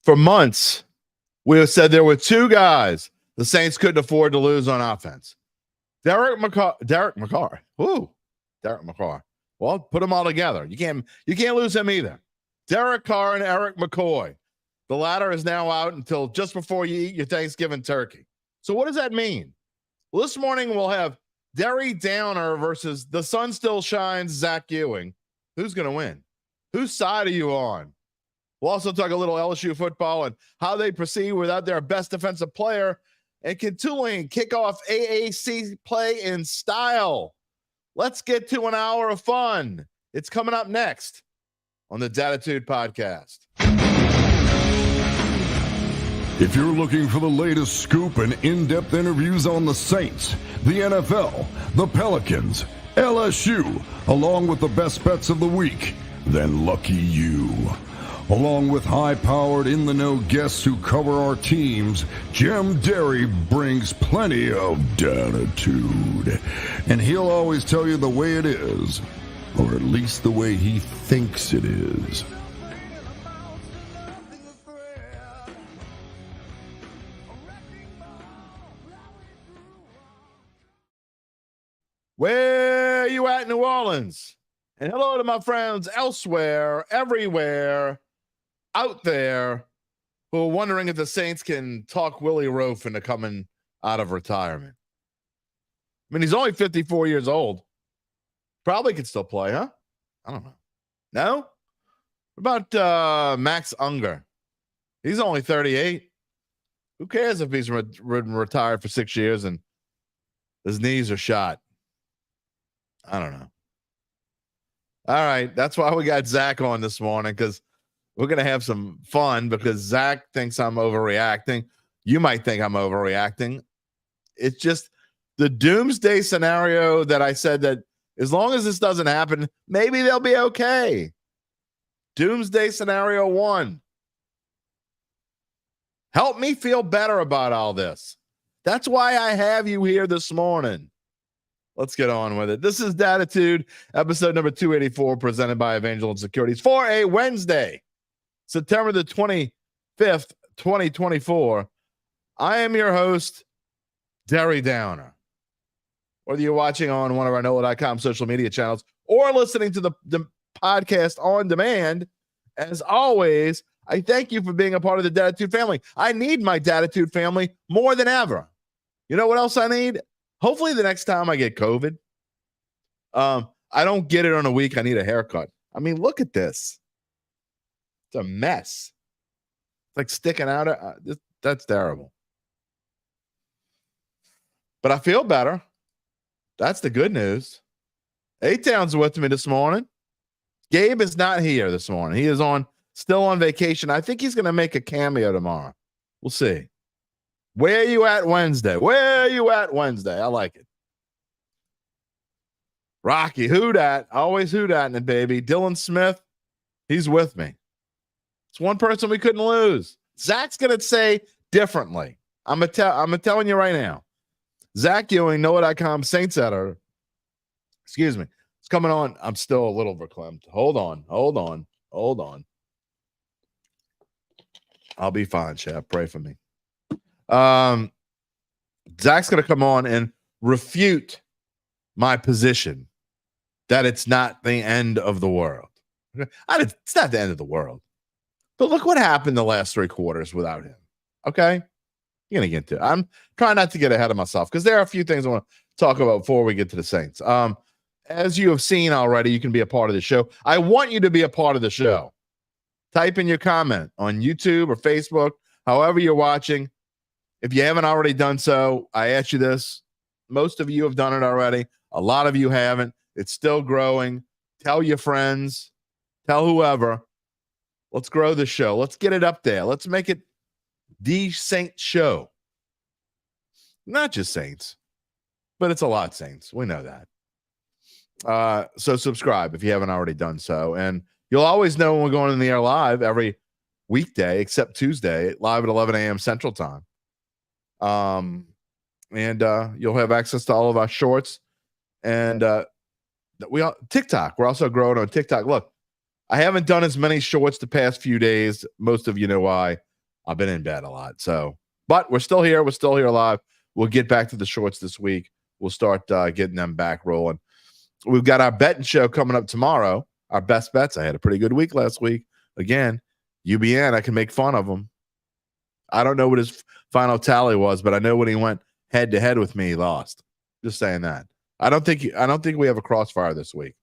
For months, we have said there were two guys the Saints couldn't afford to lose on offense. Derek McCoy. Woo. Derek McCoy. Well, put them all together. You can't lose him either. Derek Carr and Erik McCoy. The latter is now out until just before you eat your Thanksgiving turkey. So what does that mean? Well, this morning we'll have Derry Downer versus the sun still shines Zach Ewing. Who's going to win? Whose side are you on? We'll also talk a little LSU football and how they proceed without their best defensive player. And can Tulane kick off AAC play in style? Let's get to an hour of fun. It's coming up next on the Dattitude podcast. If you're looking for the latest scoop and in-depth interviews on the Saints, the NFL, the Pelicans, LSU, along with the best bets of the week, then lucky you. Along with high-powered, in-the-know guests who cover our teams, Jim Derry brings plenty of Dattitude. And he'll always tell you the way it is, or at least the way he thinks it is. Where you at, New Orleans? And hello to my friends elsewhere, everywhere, out there, who are wondering if the Saints can talk Willie Roaf into coming out of retirement. I mean, he's only 54 years old. Probably could still play, huh? I don't know. No? What about Max Unger? He's only 38. Who cares if he's retired for 6 years and his knees are shot? I don't know. All right. That's why we got Zach on this morning, because we're going to have some fun, because Zach thinks I'm overreacting. You might think I'm overreacting. It's just the doomsday scenario that I said that as long as this doesn't happen, maybe they'll be okay. Doomsday scenario 1. Help me feel better about all this. That's why I have you here this morning. Let's get on with it. This is Dattitude, episode number 284, presented by Evangeline Securities for a Wednesday, September the 25th, 2024. I am your host, Derry Downer. Whether you're watching on one of our NOLA.com social media channels or listening to the podcast on demand, as always, I thank you for being a part of the Dattitude family. I need my Dattitude family more than ever. You know what else I need? Hopefully the next time I get COVID, I don't get it on a week. I need a haircut. I mean, look at this. It's a mess. It's like sticking out. That's terrible. But I feel better. That's the good news. A-Town's with me this morning. Gabe is not here this morning. He is still on vacation. I think he's going to make a cameo tomorrow. We'll see. Where you at Wednesday? Where you at Wednesday? I like it. Rocky, who dat? Always who dat in it, baby. Dylan Smith, he's with me. It's one person we couldn't lose. Zach's going to say differently. I'm telling you right now. Zach Ewing, NOLA.com Saints editor. Excuse me. It's coming on. I'm still a little verklempt. Hold on. I'll be fine, Chef. Pray for me. Zach's going to come on and refute my position that it's not the end of the world. It's not the end of the world. But look what happened the last 3 quarters without him. Okay? You're going to get to it. I'm trying not to get ahead of myself, because there are a few things I want to talk about before we get to the Saints. As you have seen already, you can be a part of the show. I want you to be a part of the show. Type in your comment on YouTube or Facebook, however you're watching. If you haven't already done so, I ask you this. Most of you have done it already. A lot of you haven't. It's still growing. Tell your friends. Tell whoever. Let's grow the show. Let's get it up there. Let's make it the Saint show. Not just Saints, but it's a lot Saints. We know that. So subscribe if you haven't already done so. And you'll always know when we're going in the air live every weekday, except Tuesday, live at 11 a.m. Central Time. And you'll have access to all of our shorts and TikTok. We're also growing on TikTok. Look, I haven't done as many shorts the past few days. Most of you know why. I've been in bed a lot. So, but we're still here. We're still here live. We'll get back to the shorts this week. We'll start getting them back rolling. We've got our betting show coming up tomorrow. Our best bets. I had a pretty good week last week. Again, UBN, I can make fun of him. I don't know what his final tally was, but I know when he went head to head with me, he lost. Just saying that. I don't think we have a crossfire this week.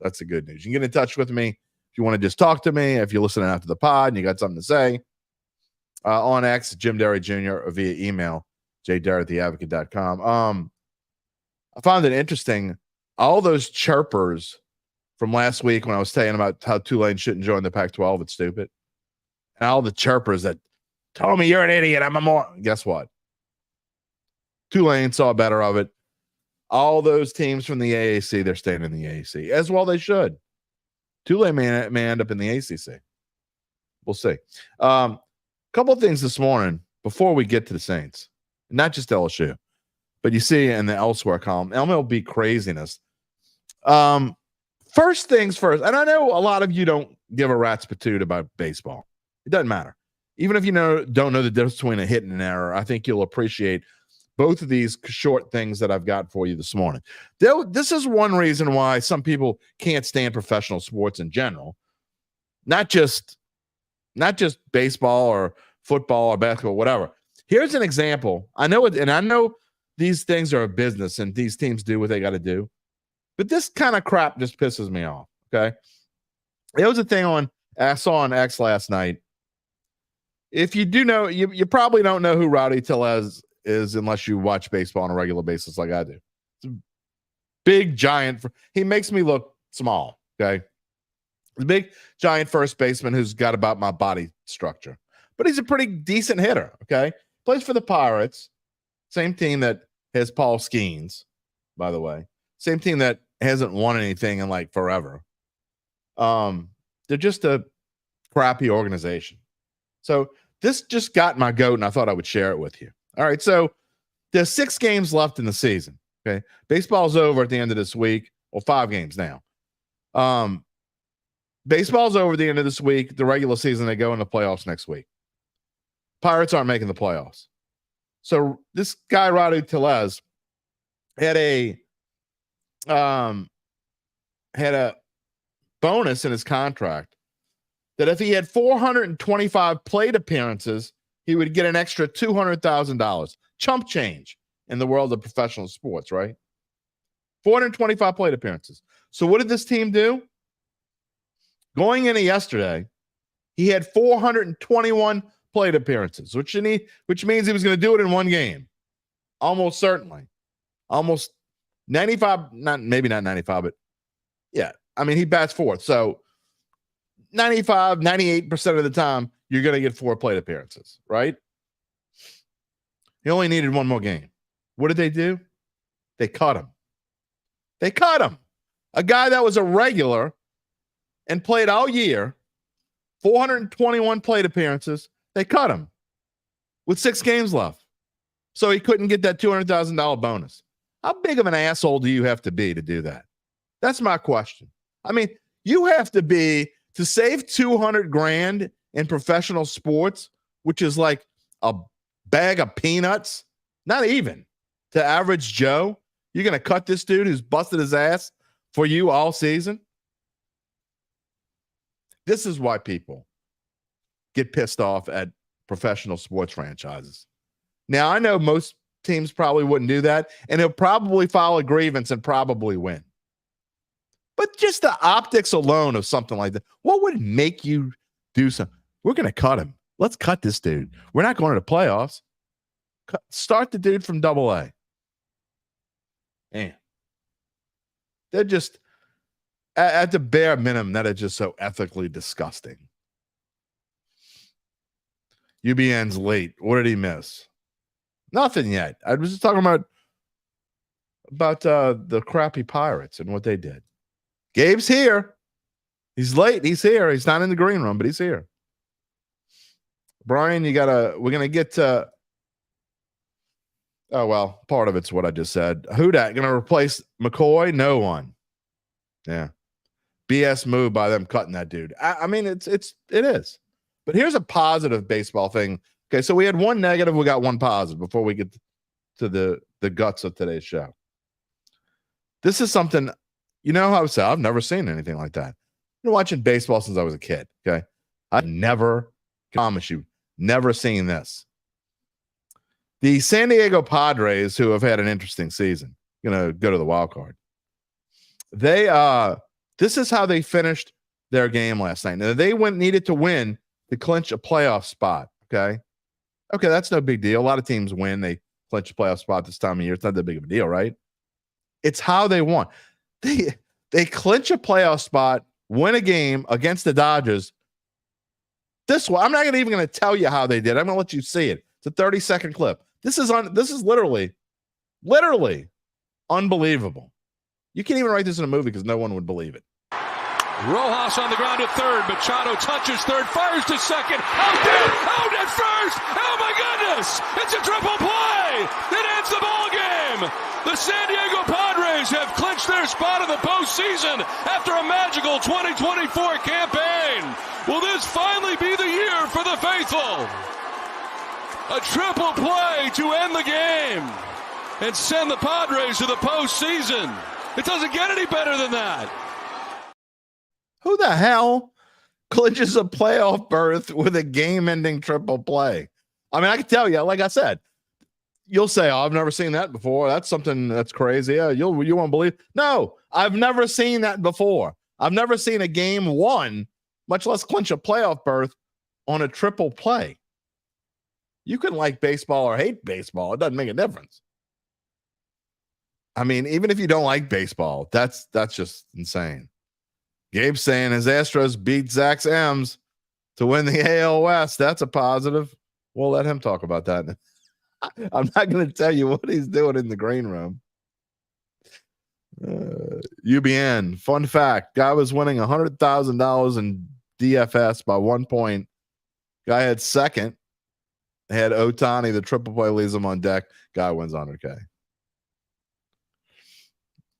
That's the good news. You can get in touch with me if you want to just talk to me. If you're listening after the pod and you got something to say, on X, Jim Derry Jr. or via email, jderry@theadvocate.com. I found it interesting. All those chirpers from last week when I was saying about how Tulane shouldn't join the Pac-12, it's stupid. And all the chirpers that told me you're an idiot, I'm a moron. Guess what? Tulane saw better of it. All those teams from the AAC, they're staying in the AAC. As well they should. Tulane may end up in the ACC. We'll see. Couple of things this morning before we get to the Saints. Not just LSU, but you see in the elsewhere column, MLB craziness. First things first, and I know a lot of you don't give a rat's patoot about baseball. It doesn't matter. Even if you don't know the difference between a hit and an error, I think you'll appreciate both of these short things that I've got for you this morning. This is one reason why some people can't stand professional sports in general. Not just baseball or football or basketball, whatever. Here's an example. I know it, and I know these things are a business and these teams do what they got to do. But this kind of crap just pisses me off, okay? There was a thing I saw on X last night. If you do know, you probably don't know who Rowdy Tellez is unless you watch baseball on a regular basis like I do. It's a big, giant. He makes me look small, okay? The big, giant first baseman who's got about my body structure. But he's a pretty decent hitter, okay? Plays for the Pirates. Same team that has Paul Skeens, by the way. Same team that hasn't won anything in like forever. They're just a crappy organization. So this just got my goat, and I thought I would share it with you. All right, so there's 6 games left in the season, okay? Baseball's over at the end of this week. Well, 5 games now. Baseball's over at the end of this week. The regular season, they go into playoffs next week. Pirates aren't making the playoffs. So this guy, Rowdy Tellez, had a bonus in his contract that if he had 425 plate appearances, he would get an extra $200,000. Chump change in the world of professional sports, right? 425 plate appearances. So what did this team do? Going into yesterday, he had 421 plate appearances, which means he was going to do it in one game. Almost certainly. Almost 95, maybe not 95, but yeah. I mean, he bats fourth. So 95, 98% of the time, you're going to get 4 plate appearances, right? He only needed one more game. What did they do? They cut him. They cut him. A guy that was a regular and played all year, 421 plate appearances, they cut him with 6 games left. So he couldn't get that $200,000 bonus. How big of an asshole do you have to be to do that? That's my question. I mean, you have to be to save $200,000 in professional sports, which is like a bag of peanuts, not even to average Joe. You're going to cut this dude who's busted his ass for you all season? This is why people get pissed off at professional sports franchises. Now, I know most teams probably wouldn't do that, and he'll probably file a grievance and probably win. But just the optics alone of something like that, what would make you do something? We're going to cut him. Let's cut this dude. We're not going to the playoffs. Start the dude from AA. Man, they're just, at the bare minimum, that is just so ethically disgusting. UBN's late. What did he miss? Nothing yet. I was just talking about the crappy Pirates and what they did. Gabe's here. He's late. He's here. He's not in the green room, but he's here. Brian, we're going to get to, oh, well, part of it's what I just said. Who dat going to replace McCoy? No one. Yeah. BS move by them cutting that dude. I mean, it is. But here's a positive baseball thing Okay, so we had one negative, we got one positive before we get to the guts of today's show. This is something, I would say I've never seen anything like that. I've been watching baseball since I was a kid. Okay, I've never, promise you, never seen this. The San Diego Padres, who have had an interesting season, go to the wild card. This is how they finished their game last night. Now they needed to win to clinch a playoff spot. Okay, that's no big deal. A lot of teams win, they clinch a playoff spot this time of year. It's not that big of a deal, right? It's how they won. They clinch a playoff spot, win a game against the Dodgers. This one, I'm not even going to tell you how they did. I'm going to let you see it. It's a 30-second clip. This is literally unbelievable. You can't even write this in a movie because no one would believe it. Rojas on the ground at third. Machado touches third, fires to second. Out at first. Oh my goodness! It's a triple play. It ends the ball game. The San Diego Padres have clinched their spot in the postseason after a magical 2024 campaign. Will this finally be the year for the faithful? A triple play to end the game and send the Padres to the postseason. It doesn't get any better than that. Who the hell clinches a playoff berth with a game-ending triple play? I mean, I can tell you, like I said, you'll say, "Oh, I've never seen that before. That's something that's crazy." Yeah, you won't believe. No, I've never seen that before. I've never seen a game won, much less clinch a playoff berth on a triple play. You can like baseball or hate baseball. It doesn't make a difference. I mean, even if you don't like baseball, that's just insane. Gabe's saying his Astros beat Zach's M's to win the AL West. That's a positive. We'll let him talk about that. I'm not going to tell you what he's doing in the green room. UBN, fun fact. Guy was winning $100,000 in DFS by 1 point. Guy had second. Had Otani, the triple play leaves him on deck. Guy wins 100K.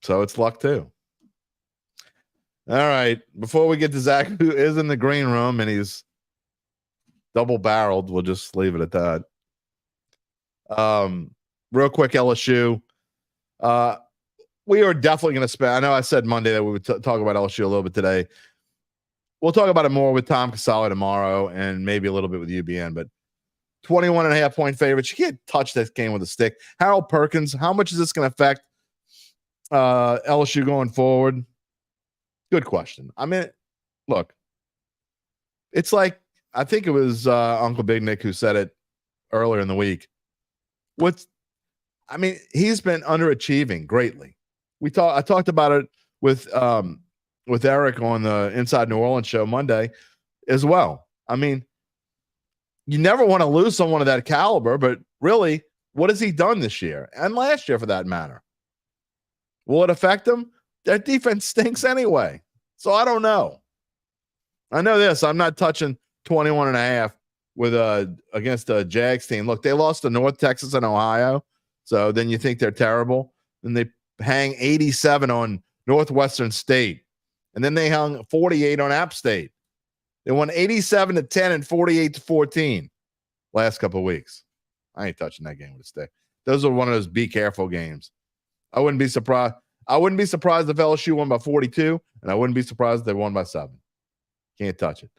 So it's luck too. All right. Before we get to Zach, who is in the green room and he's double barreled, we'll just leave it at that. Real quick, LSU. We are definitely going to spend. I know I said Monday that we would talk about LSU a little bit today. We'll talk about it more with Tom Casale tomorrow and maybe a little bit with UBN, but 21.5 point favorites. You can't touch this game with a stick. Harold Perkins, how much is this going to affect LSU going forward? Good question. I mean, look, it's like, I think it was Uncle Big Nick who said it earlier in the week. He's been underachieving greatly. I talked about it with Eric on the Inside New Orleans show Monday as well. I mean, you never want to lose someone of that caliber, but really, what has he done this year and last year for that matter? Will it affect him? Their defense stinks anyway. So I don't know. I know this. I'm not touching 21.5 with against a Jags team. Look, they lost to North Texas and Ohio. So then you think they're terrible. Then they hang 87 on Northwestern State. And then they hung 48 on App State. They won 87-10 and 48-14 last couple of weeks. I ain't touching that game with a stick. Those are one of those be careful games. I wouldn't be surprised. I wouldn't be surprised if LSU won by 42, and I wouldn't be surprised if they won by 7. Can't touch it.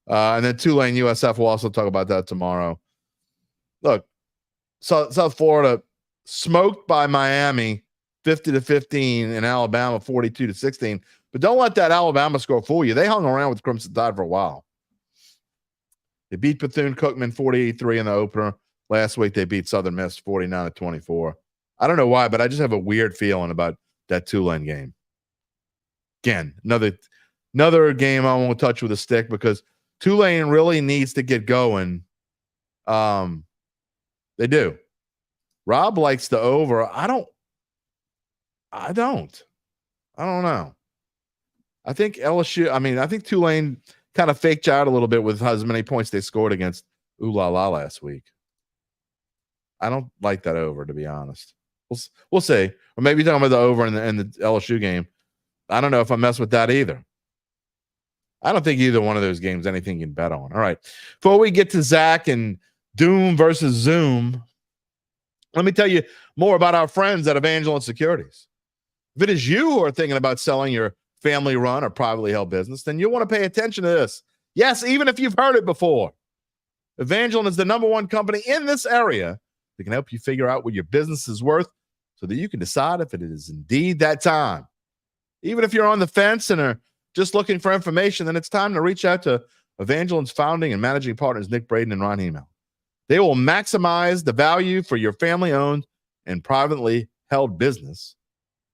And then Tulane USF, we'll also talk about that tomorrow. Look, South Florida smoked by Miami 50-15 and Alabama 42-16. But don't let that Alabama score fool you. They hung around with Crimson Tide for a while. They beat Bethune-Cookman 48-3 in the opener. Last week they beat Southern Miss 49-24. I don't know why, but I just have a weird feeling about that Tulane game. Again, another game I won't touch with a stick because Tulane really needs to get going. They do. Rob likes the over. I don't know. I think LSU, I think Tulane kind of faked out a little bit with as many points they scored against Ooh La La last week. I don't like that over, to be honest. We'll see. Or maybe you're talking about the over in the LSU game. I don't know if I mess with that either. I don't think either one of those games anything you can bet on. All right. Before we get to Zach and Doom versus Zoom. Let me tell you more about our friends at Evangeline Securities. If it is you who are thinking about selling your family-run or privately held business, then you'll want to pay attention to this. Yes, even if you've heard it before. Evangeline is the #1 company in this area that can help you figure out what your business is worth so that you can decide if it is indeed that time. Even if you're on the fence and are just looking for information, then it's time to reach out to Evangeline's founding and managing partners, Nick Braden and Ron Hemel. They will maximize the value for your family-owned and privately held business.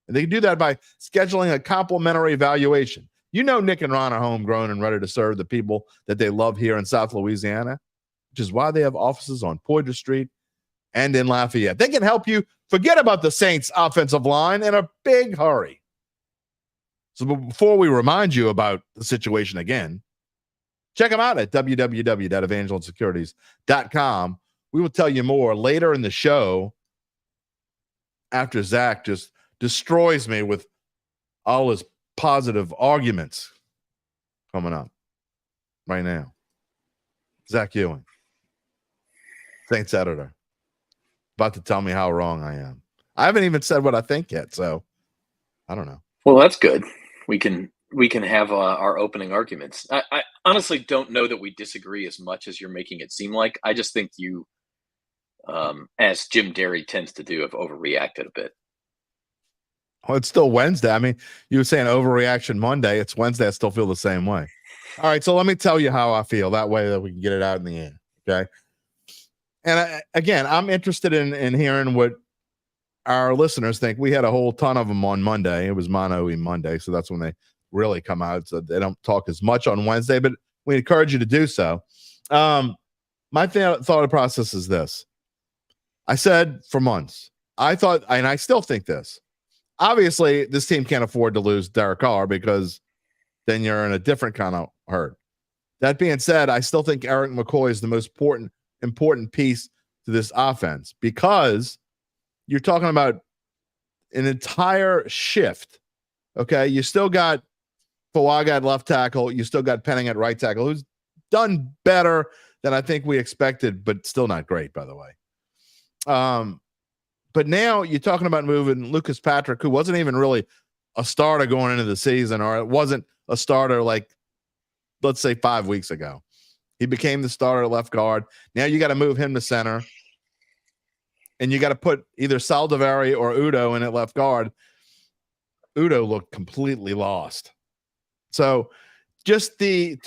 And they can do that by scheduling a complimentary evaluation. You know Nick and Ron are homegrown and ready to serve the people that they love here in South Louisiana, which is why they have offices on Poydras Street and in Lafayette. They can help you forget about the Saints' offensive line in a big hurry. So before we remind you about the situation again, check them out at www.evangelinesecurities.com. We will tell you more later in the show after Zach just destroys me with all his positive arguments coming up right now. Zach Ewing, Saints editor, about to tell me how wrong I am. I haven't even said what I think yet, so I don't know. Well, that's good. We can have our opening arguments. I honestly don't know that we disagree as much as you're making it seem like. I just think you, as Jim Derry tends to do, have overreacted a bit. Well, it's still Wednesday. I mean, you were saying overreaction Monday. It's Wednesday. I still feel the same way. All right, so let me tell you how I feel. That way that we can get it out in the air, okay? And again, I'm interested in hearing what our listeners think. We had a whole ton of them on Monday. It was Mono Monday, so that's when they really come out. So they don't talk as much on Wednesday, but we encourage you to do so. My thought process is this. I said for months, I thought, and I still think this, obviously this team can't afford to lose Derek Carr because then you're in a different kind of hurt. That being said, I still think Erik McCoy is the most important piece to this offense because you're talking about an entire shift. Okay. You still got Fawaga at left tackle. You still got Penning at right tackle, who's done better than I think we expected, but still not great, by the way. But now you're talking about moving Lucas Patrick, who wasn't even really a starter going into the season, or it wasn't a starter like, let's say 5 weeks ago. He became the starter at left guard. Now you got to move him to center. And you got to put either Saldivari or Udo in at left guard. Udo looked completely lost. So just the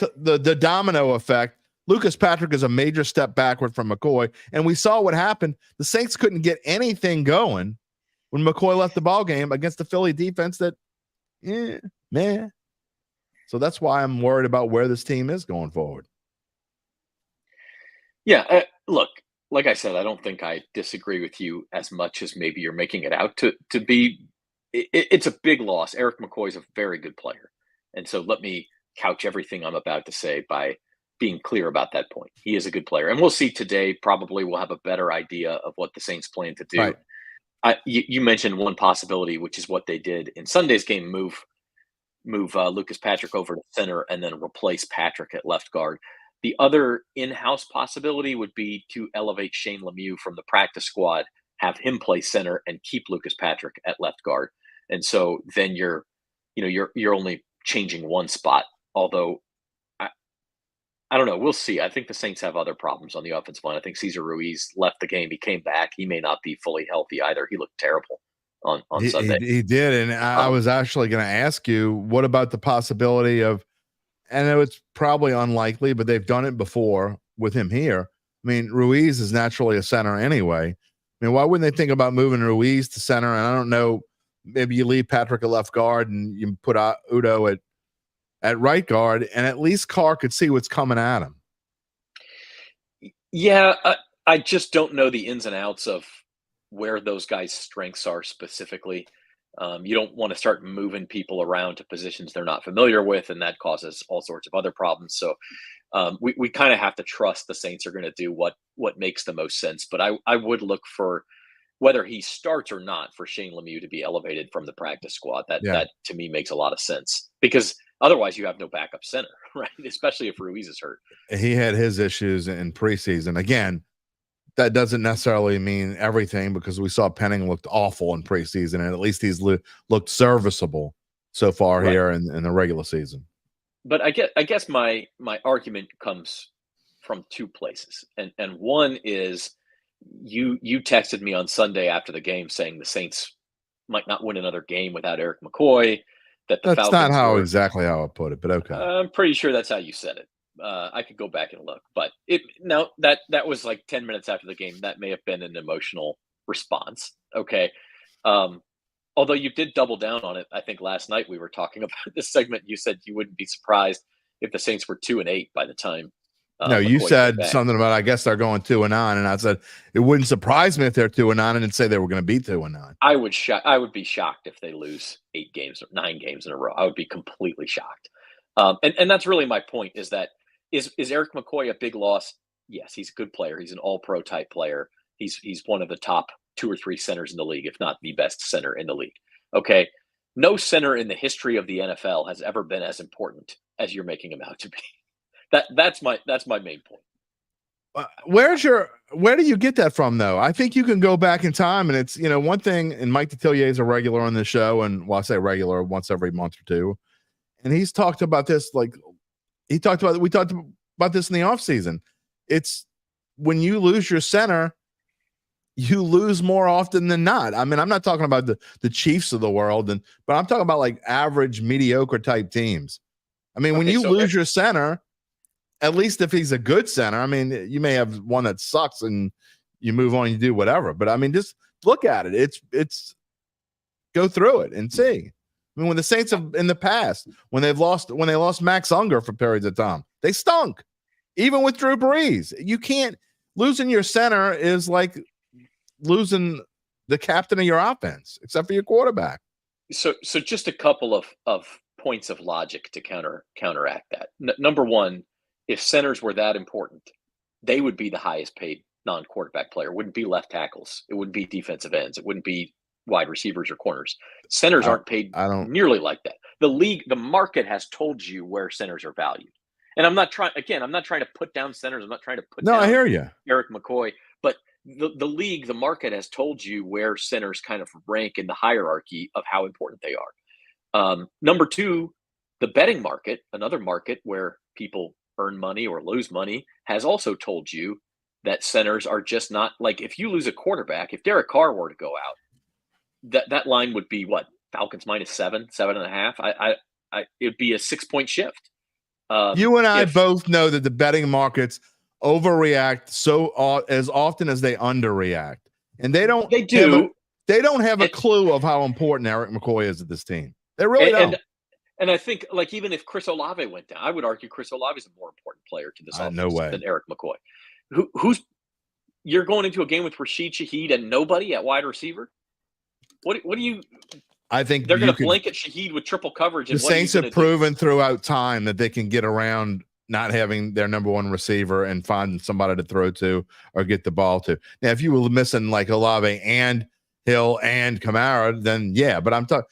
domino effect. Lucas Patrick is a major step backward from McCoy. And we saw what happened. The Saints couldn't get anything going when McCoy left the ball game against the Philly defense that, man. So that's why I'm worried about where this team is going forward. Yeah, look, like I said, I don't think I disagree with you as much as maybe you're making it out to be. It's a big loss. Erik McCoy is a very good player. And so let me couch everything I'm about to say by being clear about that point. He is a good player. And we'll see today, probably we'll have a better idea of what the Saints plan to do. Right. You mentioned one possibility, which is what they did in Sunday's game, move Lucas Patrick over to center and then replace Patrick at left guard. The other in-house possibility would be to elevate Shane Lemieux from the practice squad, have him play center, and keep Lucas Patrick at left guard. And so then you're only changing one spot. Although I don't know, we'll see. I think the Saints have other problems on the offensive line. I think Cesar Ruiz left the game. He came back. He may not be fully healthy either. He looked terrible on Sunday. He did, and I was actually going to ask you, what about the possibility of? I know it's probably unlikely, but they've done it before with him here. I mean, Ruiz is naturally a center anyway. I mean, why wouldn't they think about moving Ruiz to center? And I don't know, maybe you leave Patrick at left guard and you put Udo at right guard, and at least Carr could see what's coming at him. Yeah, I just don't know the ins and outs of where those guys' strengths are specifically. You don't want to start moving people around to positions they're not familiar with, and that causes all sorts of other problems. So we kind of have to trust the Saints are going to do what makes the most sense. But I would look for, whether he starts or not, for Shane Lemieux to be elevated from the practice squad. That to me makes a lot of sense, because otherwise you have no backup center, right? Especially if Ruiz is hurt. He had his issues in preseason. Again, that doesn't necessarily mean everything, because we saw Penning looked awful in preseason, and at least he's looked serviceable so far here in the regular season. But I guess my argument comes from two places, and one is you texted me on Sunday after the game saying the Saints might not win another game without Erik McCoy. That's Falcons not exactly how I put it, but okay. I'm pretty sure that's how you said it. I could go back and look, but that was like 10 minutes after the game. That may have been an emotional response. Okay. Although you did double down on it. I think last night we were talking about this segment. You said you wouldn't be surprised if the Saints were 2-8 by the time. No, you said something about, I guess they're going 2-9, and I said it wouldn't surprise me if they're 2-9, and didn't say they were going to be 2-9. I would be shocked if they lose 8 games or 9 games in a row. I would be completely shocked. And that's really my point. Is that is Erik McCoy a big loss? Yes, he's a good player. He's an all-pro type player. He's one of the top 2 or 3 centers in the league, if not the best center in the league. Okay, no center in the history of the NFL has ever been as important as you're making him out to be. That's my main point. Where do you get that from, though? I think you can go back in time, and it's, one thing, and Mike Detillier is a regular on the show, and I say regular once every month or two, and he's talked about this, we talked about this in the offseason. It's when you lose your center, you lose more often than not. I mean, I'm not talking about the Chiefs of the world, but I'm talking about like average, mediocre type teams. I mean, when you lose your center, at least if he's a good center, I mean, you may have one that sucks and you move on, you do whatever. But I mean, just look at it. It's go through it and see. I mean, when the Saints have in the past, when they lost Max Unger for periods of time, they stunk. Even with Drew Brees, you can't losing your center is like losing the captain of your offense, except for your quarterback. So just a couple of points of logic to counteract that. Number one, if centers were that important, they would be the highest paid non-quarterback player. It wouldn't be left tackles. It wouldn't be defensive ends. It wouldn't be wide receivers or corners. Centers aren't paid nearly like that. The market has told you where centers are valued. And I'm not trying to put down centers. I'm not trying to put down I hear you, Erik McCoy, but the market has told you where centers kind of rank in the hierarchy of how important they are. Number two, the betting market, another market where people earn money or lose money, has also told you that centers are just not, like, if you lose a quarterback, if Derek Carr were to go out, that line would be what, Falcons -7.5. It'd be a 6-point shift. You and I both know that the betting markets overreact as often as they underreact, and they don't have a clue of how important Erik McCoy is at this team. They really don't. And I think, like, even if Chris Olave went down, I would argue Chris Olave is a more important player to this offense than Erik McCoy. Who's you're going into a game with Rashid Shaheed and nobody at wide receiver? What do you? I think they're going to blanket Shaheed with triple coverage. The Saints have proven throughout time that they can get around not having their number one receiver and find somebody to throw to or get the ball to. Now, if you were missing like Olave and Hill and Kamara, then yeah. But I'm talking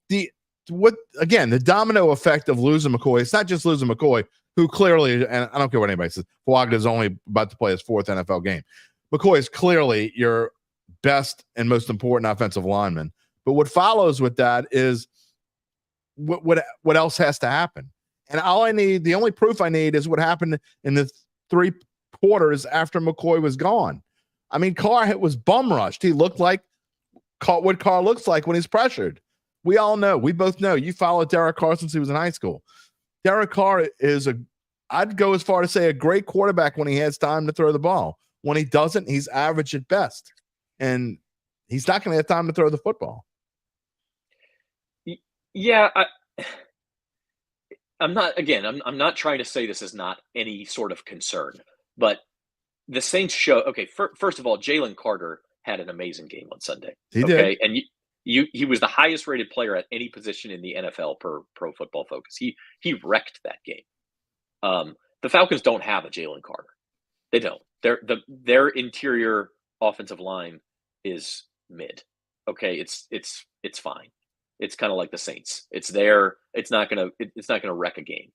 the domino effect of losing McCoy. It's not just losing McCoy, who clearly, and I don't care what anybody says, Fuaga is only about to play his 4th NFL game. McCoy is clearly your best and most important offensive lineman. But what follows with that is what else has to happen. And the only proof I need is what happened in the 3 quarters after McCoy was gone. I mean, Carr was bum rushed. He looked like what Carr looks like when he's pressured. We all know. We both know. You followed Derek Carr since he was in high school. Derek Carr is I'd go as far to say a great quarterback when he has time to throw the ball. When he doesn't, he's average at best. And he's not going to have time to throw the football. Yeah, I'm not trying to say this is not any sort of concern, but the Saints show, okay, first of all, Jalen Carter had an amazing game on Sunday. He did. And he was the highest rated player at any position in the NFL per Pro Football Focus. He wrecked that game. The Falcons don't have a Jalen Carter. They don't. Their interior offensive line is mid. Okay, it's fine. It's kind of like the Saints. It's there. It's not gonna wreck a game.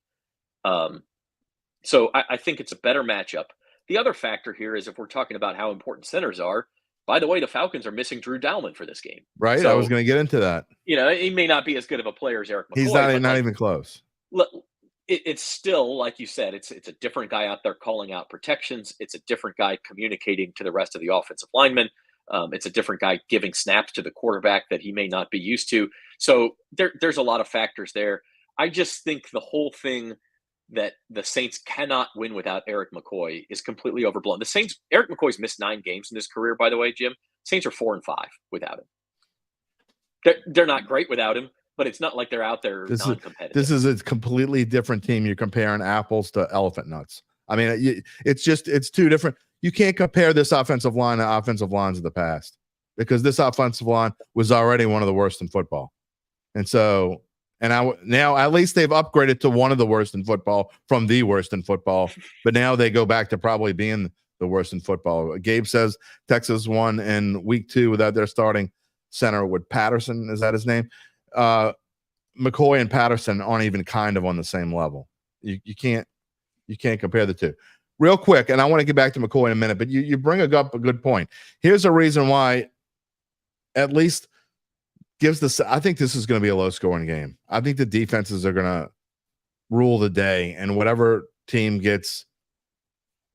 So I think it's a better matchup. the other factor here is if we're talking about how important centers are, by the way, the Falcons are missing Drew Dalman for this game. Right. I was So, going to get into that. he may not be as good of a player as Erik McCoy. He's but not even close. Look, it's still, like you said, it's a different guy out there calling out protections. It's a different guy communicating to the rest of the offensive linemen. It's a different guy giving snaps to the quarterback that he may not be used to. So there's a lot of factors there. I just think the whole thing that the Saints cannot win without Erik McCoy is completely overblown. Erik McCoy's missed 9 games in his career, by the way, Jim. Saints are 4-5 without him. They're not great without him, but it's not like they're out there non-competitive. This is a completely different team. You're comparing apples to elephant nuts. I mean, it's two different. You can't compare this offensive line to offensive lines of the past because this offensive line was already one of the worst in football. And so, now at least they've upgraded to one of the worst in football from the worst in football. But now they go back to probably being the worst in football. Gabe says Texas won in week 2 without their starting center with Patterson. Is that his name? McCoy and Patterson aren't even kind of on the same level. You can't compare the two. Real quick, and I want to get back to McCoy in a minute, but you bring up a good point. Here's a reason why at least I think this is going to be a low-scoring game. I think the defenses are going to rule the day, and whatever team gets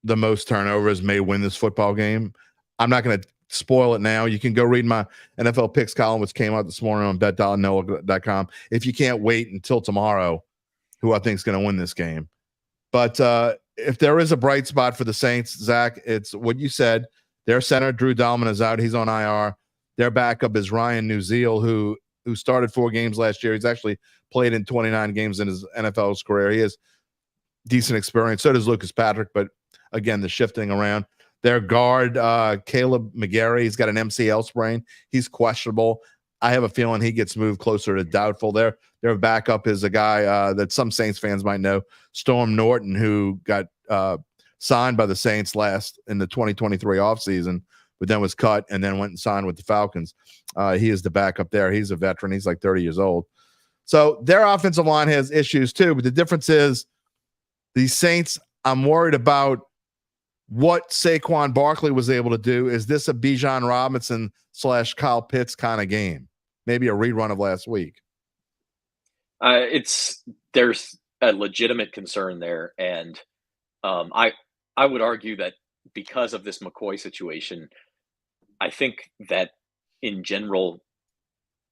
the most turnovers may win this football game. I'm not going to spoil it now. You can go read my NFL picks column, which came out this morning on bet.noah.com. If you can't wait until tomorrow, who I think is going to win this game. But if there is a bright spot for the Saints, Zach, it's what you said. Their center, Drew Dalman, is out. He's on IR. Their backup is Ryan Newzeal, who started 4 games last year. He's actually played in 29 games in his NFL's career. He has decent experience. So does Lucas Patrick, but again, the shifting around. Their guard, Caleb McGarry, he's got an MCL sprain. He's questionable. I have a feeling he gets moved closer to doubtful. Their backup is a guy that some Saints fans might know, Storm Norton, who got signed by the Saints last in the 2023 offseason, but then was cut and then went and signed with the Falcons. He is the backup there. He's a veteran. He's like 30 years old. So their offensive line has issues too, but the difference is the Saints, I'm worried about what Saquon Barkley was able to do. Is this a Bijan Robinson / Kyle Pitts kind of game? Maybe a rerun of last week. There's a legitimate concern there, and I would argue that because of this McCoy situation, I think that in general,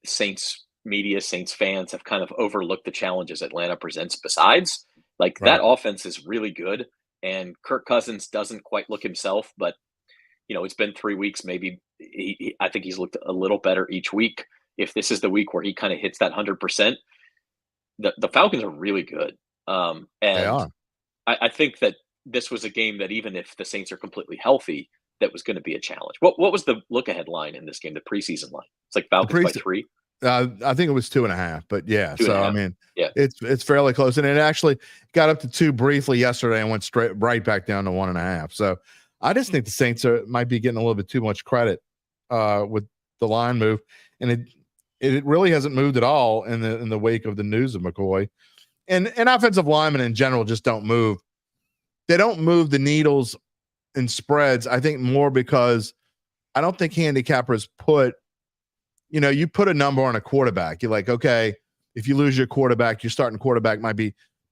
Saints media, Saints fans have kind of overlooked the challenges Atlanta presents. Besides, that offense is really good, and Kirk Cousins doesn't quite look himself, but it's been 3 weeks. Maybe I think he's looked a little better each week. If this is the week where he kind of hits that 100%, the Falcons are really good. And they are. I think that this was a game that even if the Saints are completely healthy, that was going to be a challenge. What was the look-ahead line in this game, the preseason line? It's like Falcons by 3? I think it was 2.5, but yeah. I mean, yeah, it's fairly close. And it actually got up to 2 briefly yesterday and went right back down to 1.5. So I just think the Saints might be getting a little bit too much credit with the line move. And it really hasn't moved at all in the wake of the news of McCoy. And offensive linemen in general just don't move. They don't move the needles in spreads, I think, more because I don't think handicappers you put a number on a quarterback. You're like, okay, if you lose your quarterback, your starting quarterback might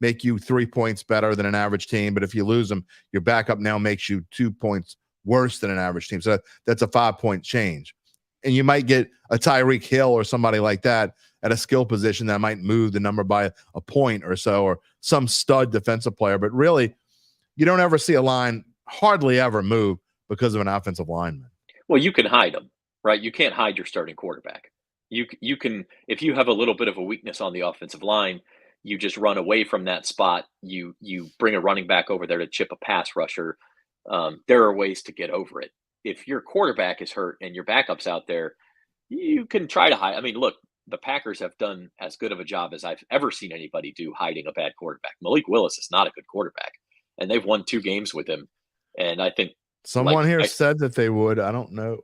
make you 3 points better than an average team. But if you lose them, your backup now makes you 2 points worse than an average team. So that's a 5-point change. And you might get a Tyreek Hill or somebody like that at a skill position that might move the number by a point or so, or some stud defensive player. But really, you don't ever see a line hardly ever move because of an offensive lineman. Well, you can hide them, right? You can't hide your starting quarterback. You can, if you have a little bit of a weakness on the offensive line, you just run away from that spot. You bring a running back over there to chip a pass rusher. There are ways to get over it. If your quarterback is hurt and your backup's out there, you can try to hide. I mean, look, the Packers have done as good of a job as I've ever seen anybody do hiding a bad quarterback. Malik Willis is not a good quarterback, and they've won 2 games with him. And I think someone said that they would. I don't know.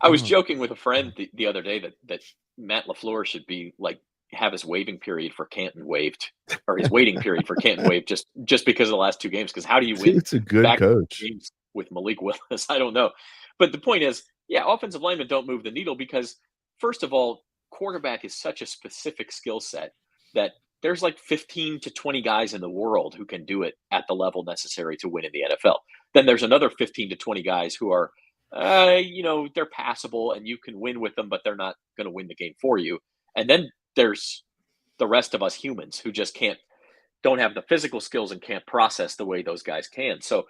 I was joking with a friend the other day that Matt LaFleur should be like have his waiting period for Canton waived, or his waiting period for Canton waived just because of the last two games. Because how do you win It's a good back coach. games with Malik Willis? I don't know. But the point is, yeah, offensive linemen don't move the needle because, first of all, quarterback is such a specific skill set that there's like 15 to 20 guys in the world who can do it at the level necessary to win in the NFL. Then there's another 15 to 20 guys who are, they're passable and you can win with them, but they're not going to win the game for you. And then there's the rest of us humans who just don't have the physical skills and can't process the way those guys can. So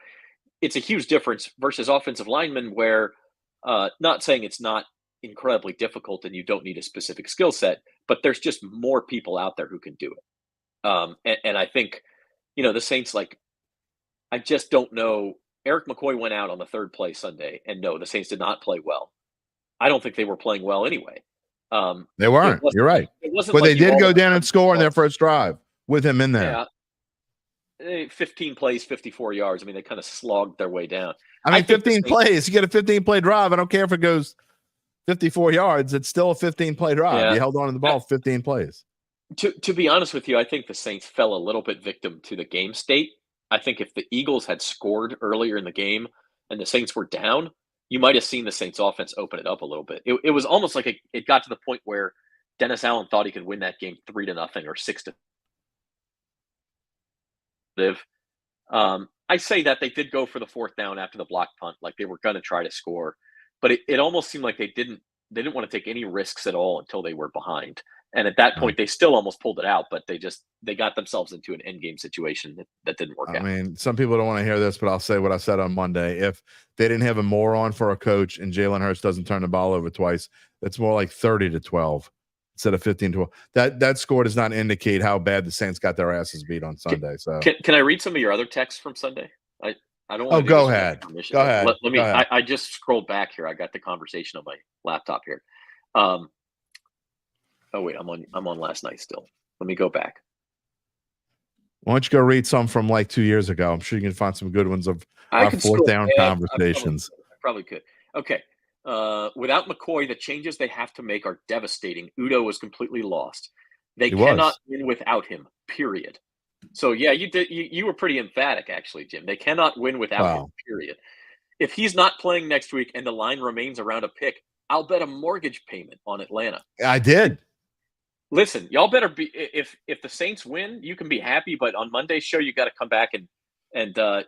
it's a huge difference versus offensive linemen where, not saying it's not incredibly difficult and you don't need a specific skill set, but there's just more people out there who can do it. And I think, the Saints, I just don't know. Erik McCoy went out on the third play Sunday, and no, the Saints did not play well. I don't think they were playing well anyway. They weren't. You're right. But they did go down and score in their first drive with him in there. Yeah. 15 plays, 54 yards. I mean, they kind of slogged their way down. I mean, 15 plays. You get a 15-play drive. I don't care if it goes 54 yards. It's still a 15-play drive. Yeah. You held on to the ball 15 plays. To be honest with you, I think the Saints fell a little bit victim to the game state. I think if the Eagles had scored earlier in the game and the Saints were down, you might have seen the Saints offense open it up a little bit. It was almost like it got to the point where Dennis Allen thought he could win that game 3-0 or 6-0. I say that they did go for the fourth down after the block punt, like they were going to try to score, but it almost seemed like they didn't want to take any risks at all until they were behind. And at that point, they still almost pulled it out, but they got themselves into an end game situation that didn't work out. I mean, some people don't want to hear this, but I'll say what I said on Monday. If they didn't have a moron for a coach and Jalen Hurts doesn't turn the ball over twice, it's more like 30-12 instead of 15-12. That score does not indicate how bad the Saints got their asses beat on Sunday. So can I read some of your other texts from Sunday? I don't want to go ahead. Go ahead. Let me. I just scrolled back here. I got the conversation on my laptop here. Oh wait, I'm on last night still. Let me go back. Why don't you go read some from like 2 years ago? I'm sure you can find some good ones of our fourth down conversations. I probably could. Okay. Without McCoy, the changes they have to make are devastating. Udo was completely lost. They cannot win without him, period. So yeah, you were pretty emphatic actually, Jim. They cannot win without him, period. If he's not playing next week and the line remains around a pick, I'll bet a mortgage payment on Atlanta. I did. Listen, y'all better be. If the Saints win, you can be happy. But on Monday's show, you got to come back and we're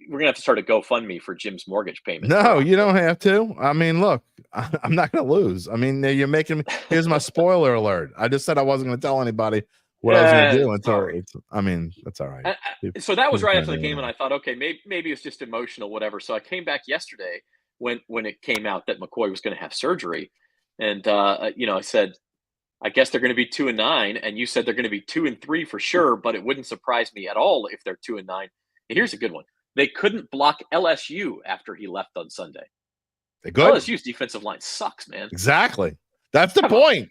gonna have to start a GoFundMe for Jim's mortgage payment. No, you don't have to. I mean, look, I'm not gonna lose. I mean, you're making. Here's my spoiler alert. I just said I wasn't gonna tell anybody what I was gonna do until. I mean, that's all right. So that was right after the game, and I thought, okay, maybe it's just emotional, whatever. So I came back yesterday when it came out that McCoy was going to have surgery, and I said, I guess they're going to be 2-9, and you said they're going to be 2-3 for sure, but it wouldn't surprise me at all if they're 2-9. And here's a good one: they couldn't block LSU after he left on Sunday. They could. LSU's defensive line sucks, man. Exactly. That's the point.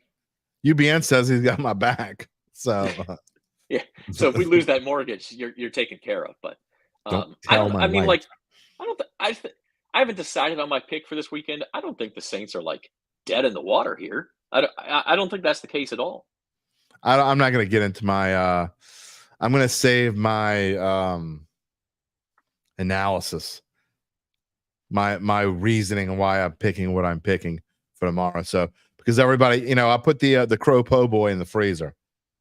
UBN says he's got my back. So yeah. So if we lose that mortgage, you're taken care of. But I haven't decided on my pick for this weekend. I don't think the Saints are like dead in the water here. I don't think that's the case at all. I'm not going to get into my I'm going to save my analysis, my reasoning and why I'm picking what I'm picking for tomorrow. So because everybody, I put the Crow Po' Boy in the freezer.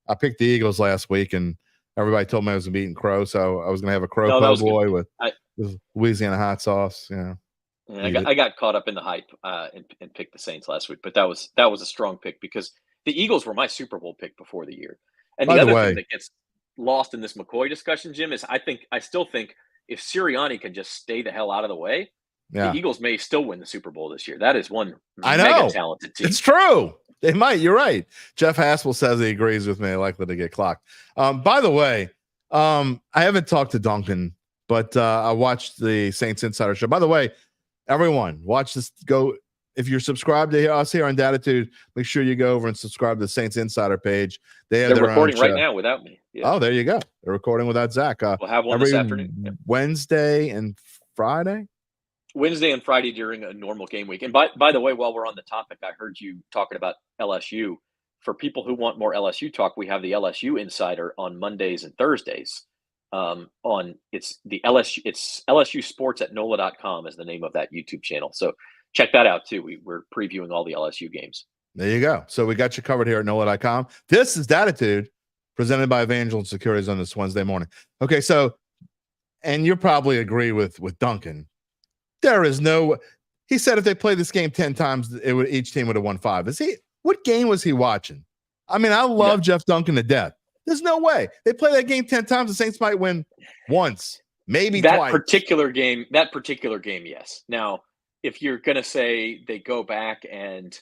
I picked the Eagles last week, and everybody told me I was beating Crow, so I was going to have a Crow Po' Boy with Louisiana hot sauce. I got caught up in the hype and picked the Saints last week, but that was a strong pick because the Eagles were my Super Bowl pick before the year. And the other thing that gets lost in this McCoy discussion, Jim, is I still think if Sirianni can just stay the hell out of the way, the Eagles may still win the Super Bowl this year. That is one mega talented team. It's true. They might. You're right. Jeff Haspel says he agrees with me. Likely to get clocked. By the way, I haven't talked to Duncan, but I watched the Saints Insider Show. By the way, everyone, watch this. Go if you're subscribed to us here on Dattitude, make sure you go over and subscribe to the Saints Insider page. They're recording right now without me. Yeah. Oh, there you go. They're recording without Zach. We'll have one this afternoon. Yep. Wednesday and Friday. Wednesday and Friday during a normal game week. And by the way, while we're on the topic, I heard you talking about LSU. for people who want more LSU talk, we have the LSU Insider on Mondays and Thursdays. It's LSU Sports at NOLA.com is the name of that YouTube channel. So check that out too. We're previewing all the LSU games. There you go. So we got you covered here at NOLA.com. This is Dattitude, presented by Evangeline Securities on this Wednesday morning. Okay, so, and you probably agree with Duncan. There is no. He said if they played this game 10 times, each team would have won 5. What game was he watching? I mean, I love Jeff Duncan to death. There's no way they play that game 10 times. The Saints might win once, maybe that twice. particular game. Yes. Now, if you're gonna say they go back and,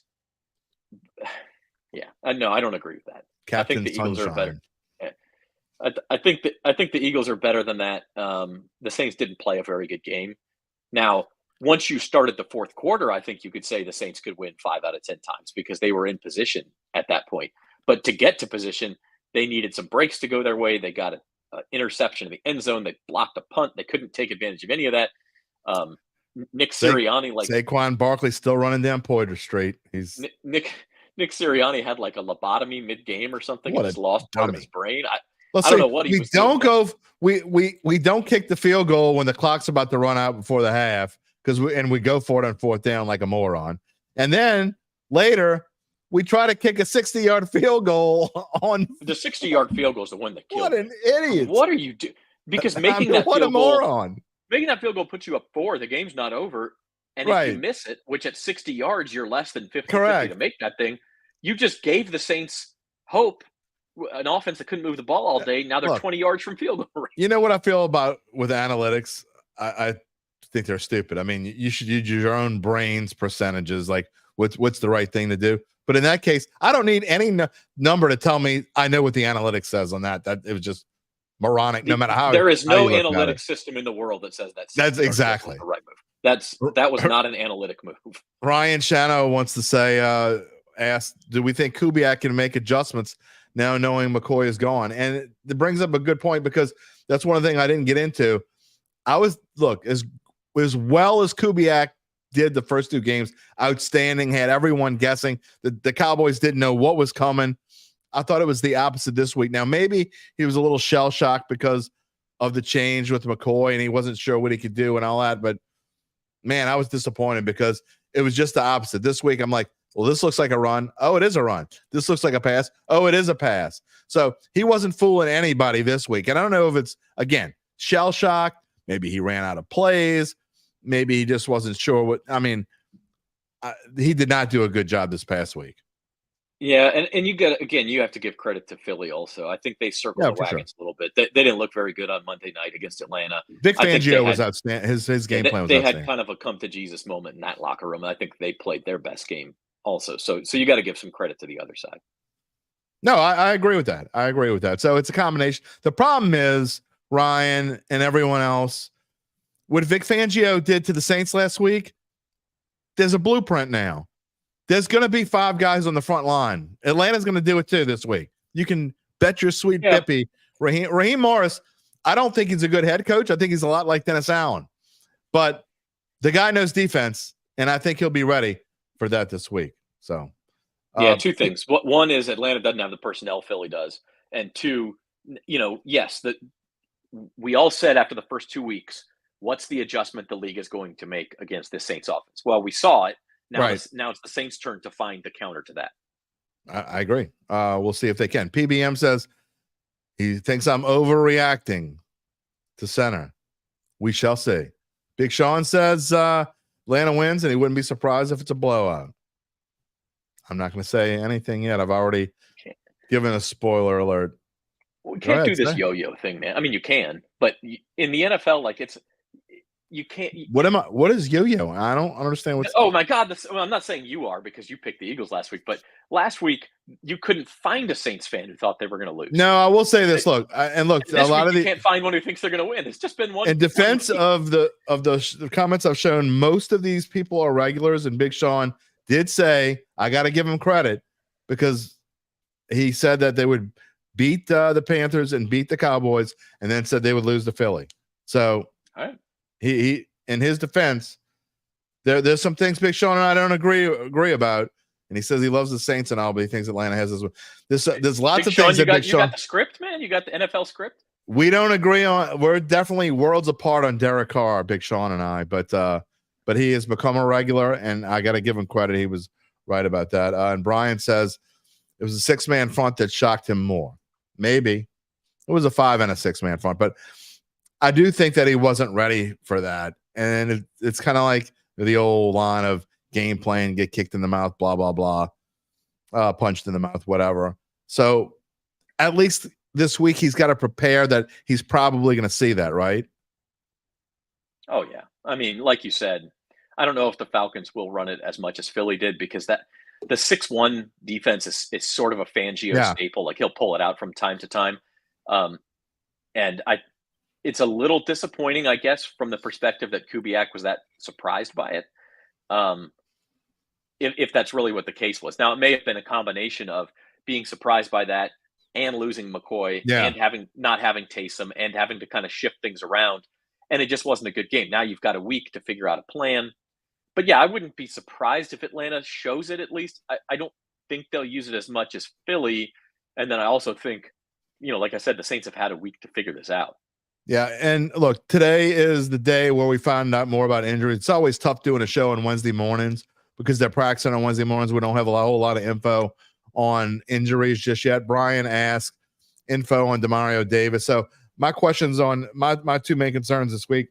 no, I don't agree with that. Captain I think the Eagles Sunshine. are better. I think the Eagles are better than that. The Saints didn't play a very good game. Now, once you started the fourth quarter, I think you could say the Saints could win 5 out of 10 times because they were in position at that point. But to get to position, they needed some breaks to go their way. They got an interception in the end zone. They blocked a punt. They couldn't take advantage of any of that. Nick Sirianni, Saquon Barkley still running down Poydras Street. He's Nick Sirianni had like a lobotomy mid-game or something. What and just lost part of dummy. his brain. Let's I don't know what he was don't doing. We don't kick the field goal when the clock's about to run out before the half we go for it on 4th down like a moron. And then later we try to kick a 60-yard field goal on the 60-yard field goal is the one that killed. What an idiot! What are you doing? Because making what a moron! Making that field goal puts you up 4. The game's not over, and if you miss it, which at 60 yards you're less than 50-50 to make that thing, you just gave the Saints hope. An offense that couldn't move the ball all day. Now they're 20 yards from field goal range. You know what I feel about with analytics? I think they're stupid. I mean, you should use your own brain's percentages, like what's the right thing to do. But in that case, I don't need any number to tell me I know what the analytics says on that. That it was just moronic. No matter how there is no analytic system in the world that says that's exactly the right move. That was not an analytic move. Ryan Shano wants to say, asked, do we think Kubiak can make adjustments now knowing McCoy is gone? And it brings up a good point because that's one thing I didn't get into. As well as Kubiak did the first 2 games, outstanding, had everyone guessing. The Cowboys didn't know what was coming. I thought it was the opposite this week. Now, maybe he was a little shell-shocked because of the change with McCoy and he wasn't sure what he could do and all that. But, man, I was disappointed because it was just the opposite. This week, I'm like, well, this looks like a run. Oh, it is a run. This looks like a pass. Oh, it is a pass. So he wasn't fooling anybody this week. And I don't know if it's, again, shell-shocked. Maybe he ran out of plays. Maybe he just wasn't sure what – I mean, he did not do a good job this past week. Yeah, and you have to give credit to Philly also. I think they circled the wagons a little bit. They didn't look very good on Monday night against Atlanta. Vic Fangio was outstanding. His game plan was outstanding. They had kind of a come-to-Jesus moment in that locker room, and I think they played their best game also. So you got to give some credit to the other side. No, I agree with that. So it's a combination. The problem is, Ryan and everyone else, what Vic Fangio did to the Saints last week, there's a blueprint now. There's going to be 5 guys on the front line. Atlanta's going to do it too this week. You can bet your sweet pippy. Raheem Morris, I don't think he's a good head coach. I think he's a lot like Dennis Allen. But the guy knows defense, and I think he'll be ready for that this week. So, 2 things. One is Atlanta doesn't have the personnel Philly does. And 2, yes, we all said after the first 2 weeks, what's the adjustment the league is going to make against this Saints offense? Well, we saw it. Now it's the Saints' turn to find the counter to that. I agree. We'll see if they can. PBM says he thinks I'm overreacting to center. We shall see. Big Sean says Atlanta wins, and he wouldn't be surprised if it's a blowout. I'm not going to say anything yet. I've already given a spoiler alert. We can't do this yo-yo thing, man. I mean, you can, but in the NFL, you can't. What is yo-yo? I don't understand what's. Oh my God! I'm not saying you are because you picked the Eagles last week, but last week you couldn't find a Saints fan who thought they were going to lose. No, I will say this. Look, a lot of you can't find one who thinks they're going to win. It's just been one. In defense of the comments I've shown, most of these people are regulars, and Big Sean did say I got to give him credit because he said that they would beat the Panthers and beat the Cowboys, and then said they would lose to Philly. So. All right. He in his defense, there's some things Big Sean and I don't agree about, And he says he loves the Saints and all, but he thinks Atlanta has this. There's lots Big of Sean, things that Big you Sean. got the script, man. You got the NFL script. We don't agree on. We're definitely worlds apart on Derek Carr, Big Sean and I. But he has become a regular, and I got to give him credit. He was right about that. And Brian says it was a 6-man front that shocked him more. Maybe it was a 5 and a 6-man front, but I do think that he wasn't ready for that. And it's kind of like the old line of game plan, get kicked in the mouth, blah, blah, blah, punched in the mouth, whatever. So at least this week he's got to prepare that he's probably going to see that, right? Oh, yeah. I mean, like you said, I don't know if the Falcons will run it as much as Philly did, because the 6-1 defense is sort of a Fangio staple. Like, he'll pull it out from time to time. And it's a little disappointing, I guess, from the perspective that Kubiak was that surprised by it. If that's really what the case was. Now, it may have been a combination of being surprised by that and losing McCoy and not having Taysom and having to kind of shift things around. And it just wasn't a good game. Now you've got a week to figure out a plan. But yeah, I wouldn't be surprised if Atlanta shows it at least. I don't think they'll use it as much as Philly. And then I also think, like I said, the Saints have had a week to figure this out. Yeah, and look, today is the day where we find out more about injuries. It's always tough doing a show on Wednesday mornings because they're practicing on Wednesday mornings. We don't have a whole lot of info on injuries just yet. Brian asked info on Demario Davis. So my questions on my two main concerns this week,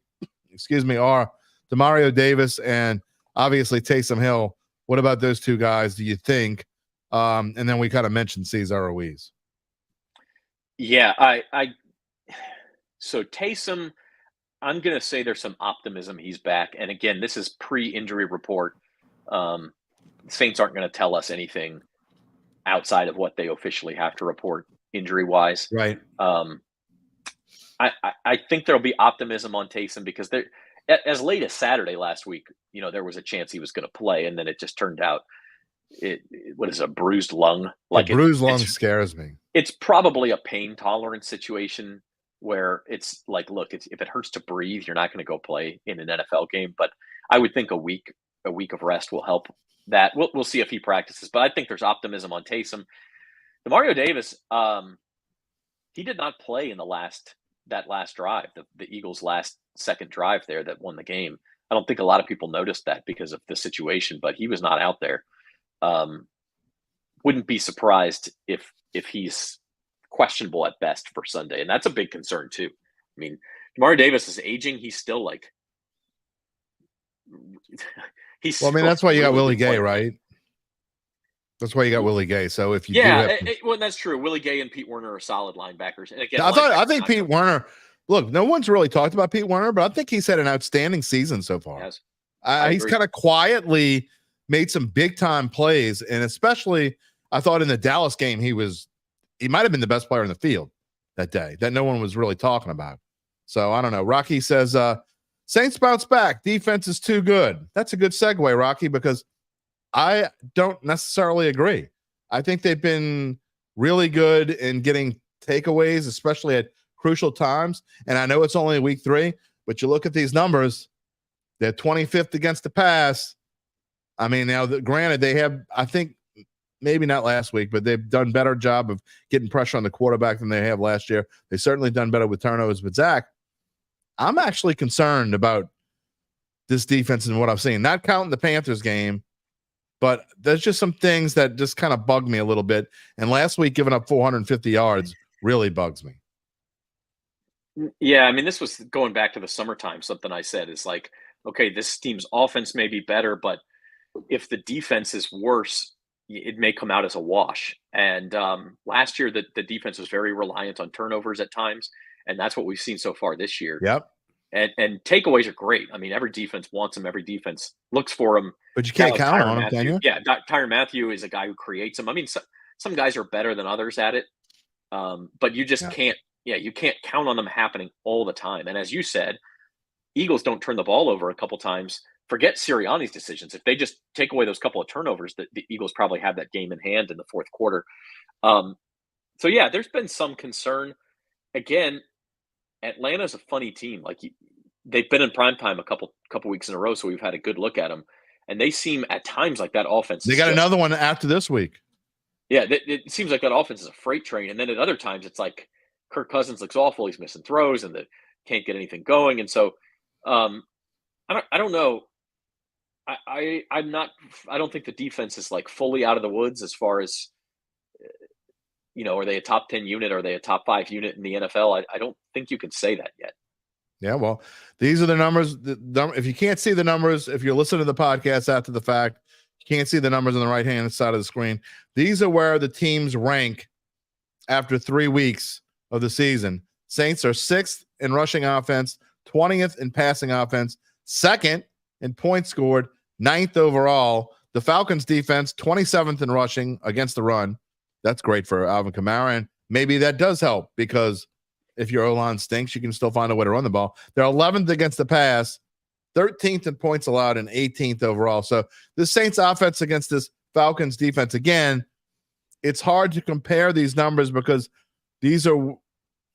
are Demario Davis and obviously Taysom Hill. What about those two guys, do you think? And then we kind of mentioned Cesar Ruiz. Yeah, so Taysom, I'm going to say there's some optimism he's back. And again, this is pre-injury report. Saints aren't going to tell us anything outside of what they officially have to report injury-wise. Right. I think there'll be optimism on Taysom because as late as Saturday last week, there was a chance he was going to play, and then it just turned out what is a bruised lung? Like a bruised lung scares me. It's probably a pain tolerance situation where it's like, look, if it hurts to breathe, you're not going to go play in an NFL game. But I would think a week of rest will help that. We'll see if he practices, but I think there's optimism on Taysom. Demario Davis, he did not play in that last drive, the Eagles' last second drive there that won the game. I don't think a lot of people noticed that because of the situation, but he was not out there. Wouldn't be surprised if he's questionable at best for Sunday, and that's a big concern too. I mean, Demario Davis is aging. He's still like that's why you got Willie Gay, right? That's why you got Willie Gay. So if you well, that's true. Willie Gay and Pete Werner are solid linebackers. And again, I think Pete Werner. Look, no one's really talked about Pete Werner, but I think he's had an outstanding season so far. He's kind of quietly made some big time plays, and especially I thought in the Dallas game he might have been the best player in the field that day that no one was really talking about. So I don't know. Rocky says Saints bounce back. Defense is too good. That's a good segue, Rocky, because I don't necessarily agree. I think they've been really good in getting takeaways, especially at crucial times. And I know it's only week 3, but you look at these numbers, they're 25th against the pass. I mean, now, granted, they have, I think, maybe not last week, but they've done better job of getting pressure on the quarterback than they have last year. They've certainly done better with turnovers. But, Zach, I'm actually concerned about this defense and what I've seen. Not counting the Panthers game, but there's just some things that just kind of bug me a little bit. And last week, giving up 450 yards really bugs me. Yeah, I mean, this was going back to the summertime. Something I said is like, okay, this team's offense may be better, but if the defense is worse, it may come out as a wash. And last year, the defense was very reliant on turnovers at times, and that's what we've seen so far this year. Yep. And takeaways are great. I mean, every defense wants them. Every defense looks for them. But you can't count on them, can you? Yeah, Tyrann Mathieu is a guy who creates them. I mean, some guys are better than others at it, but you just can't. Yeah, you can't count on them happening all the time. And as you said, Eagles don't turn the ball over a couple times. Forget Sirianni's decisions. If they just take away those couple of turnovers, the Eagles probably have that game in hand in the fourth quarter. So, yeah, there's been some concern. Again, Atlanta's a funny team. Like, they've been in primetime a couple weeks in a row, so we've had a good look at them. And they seem at times like that offense. They got another one after this week. Yeah, it seems like that offense is a freight train. And then at other times, it's like Kirk Cousins looks awful. He's missing throws and can't get anything going. And so I don't know. I don't think the defense is like fully out of the woods as far as, are they a top 10 unit? Are they a top 5 unit in the NFL? I don't think you can say that yet. Yeah, well, these are the numbers. If you can't see the numbers, if you're listening to the podcast after the fact, you can't see the numbers on the right-hand side of the screen. These are where the teams rank after 3 weeks of the season. Saints are 6th in rushing offense, 20th in passing offense, 2nd in points scored, 9th overall. The Falcons defense, 27th in rushing against the run. That's great for Alvin Kamara, and maybe that does help because if your O-line stinks, you can still find a way to run the ball. They're 11th against the pass, 13th in points allowed, and 18th overall. So the Saints offense against this Falcons defense, again, it's hard to compare these numbers because these are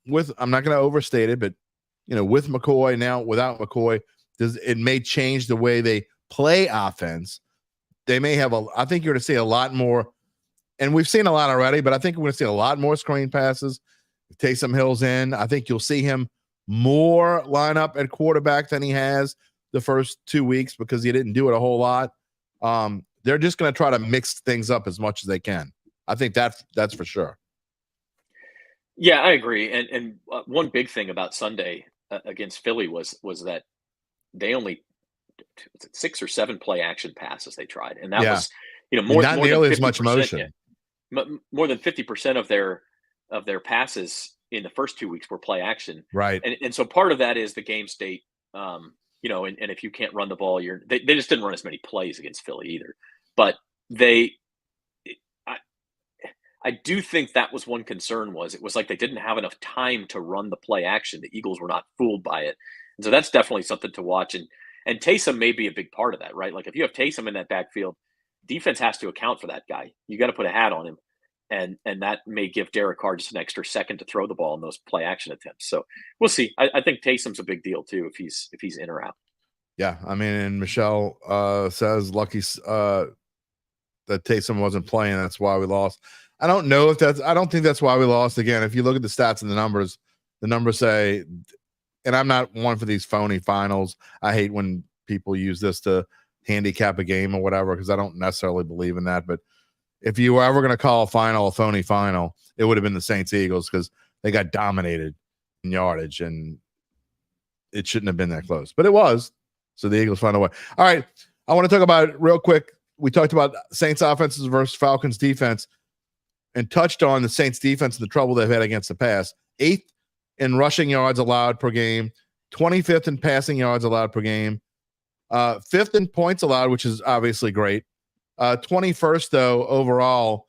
with, I'm not going to overstate it, but, with McCoy now, without McCoy, it may change the way they play offense. They may have I think you're going to see a lot more, and we've seen a lot already, but I think we're going to see a lot more screen passes. Taysom Hill's in. I think you'll see him more line up at quarterback than he has the first 2 weeks because he didn't do it a whole lot. They're just going to try to mix things up as much as they can. I think that's for sure. Yeah, I agree. And one big thing about Sunday against Philly was that they only 6 or 7 play action passes they tried, and that was more not more nearly than as much motion. More than 50% of their passes in the first 2 weeks were play action. Right. And so part of that is the game state, and if you can't run the ball, they just didn't run as many plays against Philly either. But I do think that was one concern it was like they didn't have enough time to run the play action. The Eagles were not fooled by it. And so that's definitely something to watch. And Taysom may be a big part of that, right? Like if you have Taysom in that backfield, defense has to account for that guy. You got to put a hat on him. And that may give Derek Carr just an extra second to throw the ball in those play action attempts. So we'll see. I think Taysom's a big deal too if he's in or out. Yeah, I mean, and Michelle says lucky that Taysom wasn't playing. That's why we lost. I don't think that's why we lost. Again, if you look at the stats and the numbers say, and I'm not one for these phony finals. I hate when people use this to handicap a game or whatever because I don't necessarily believe in that, but if you were ever going to call a phony final, it would have been the Saints Eagles because they got dominated in yardage and it shouldn't have been that close, but it was. So the Eagles found a way. All right. I want to talk about it real quick. We talked about Saints offenses versus Falcons defense and touched on the Saints defense and the trouble they've had against the pass. 8th in rushing yards allowed per game, 25th in passing yards allowed per game, 5th in points allowed, which is obviously great. 21st, though, overall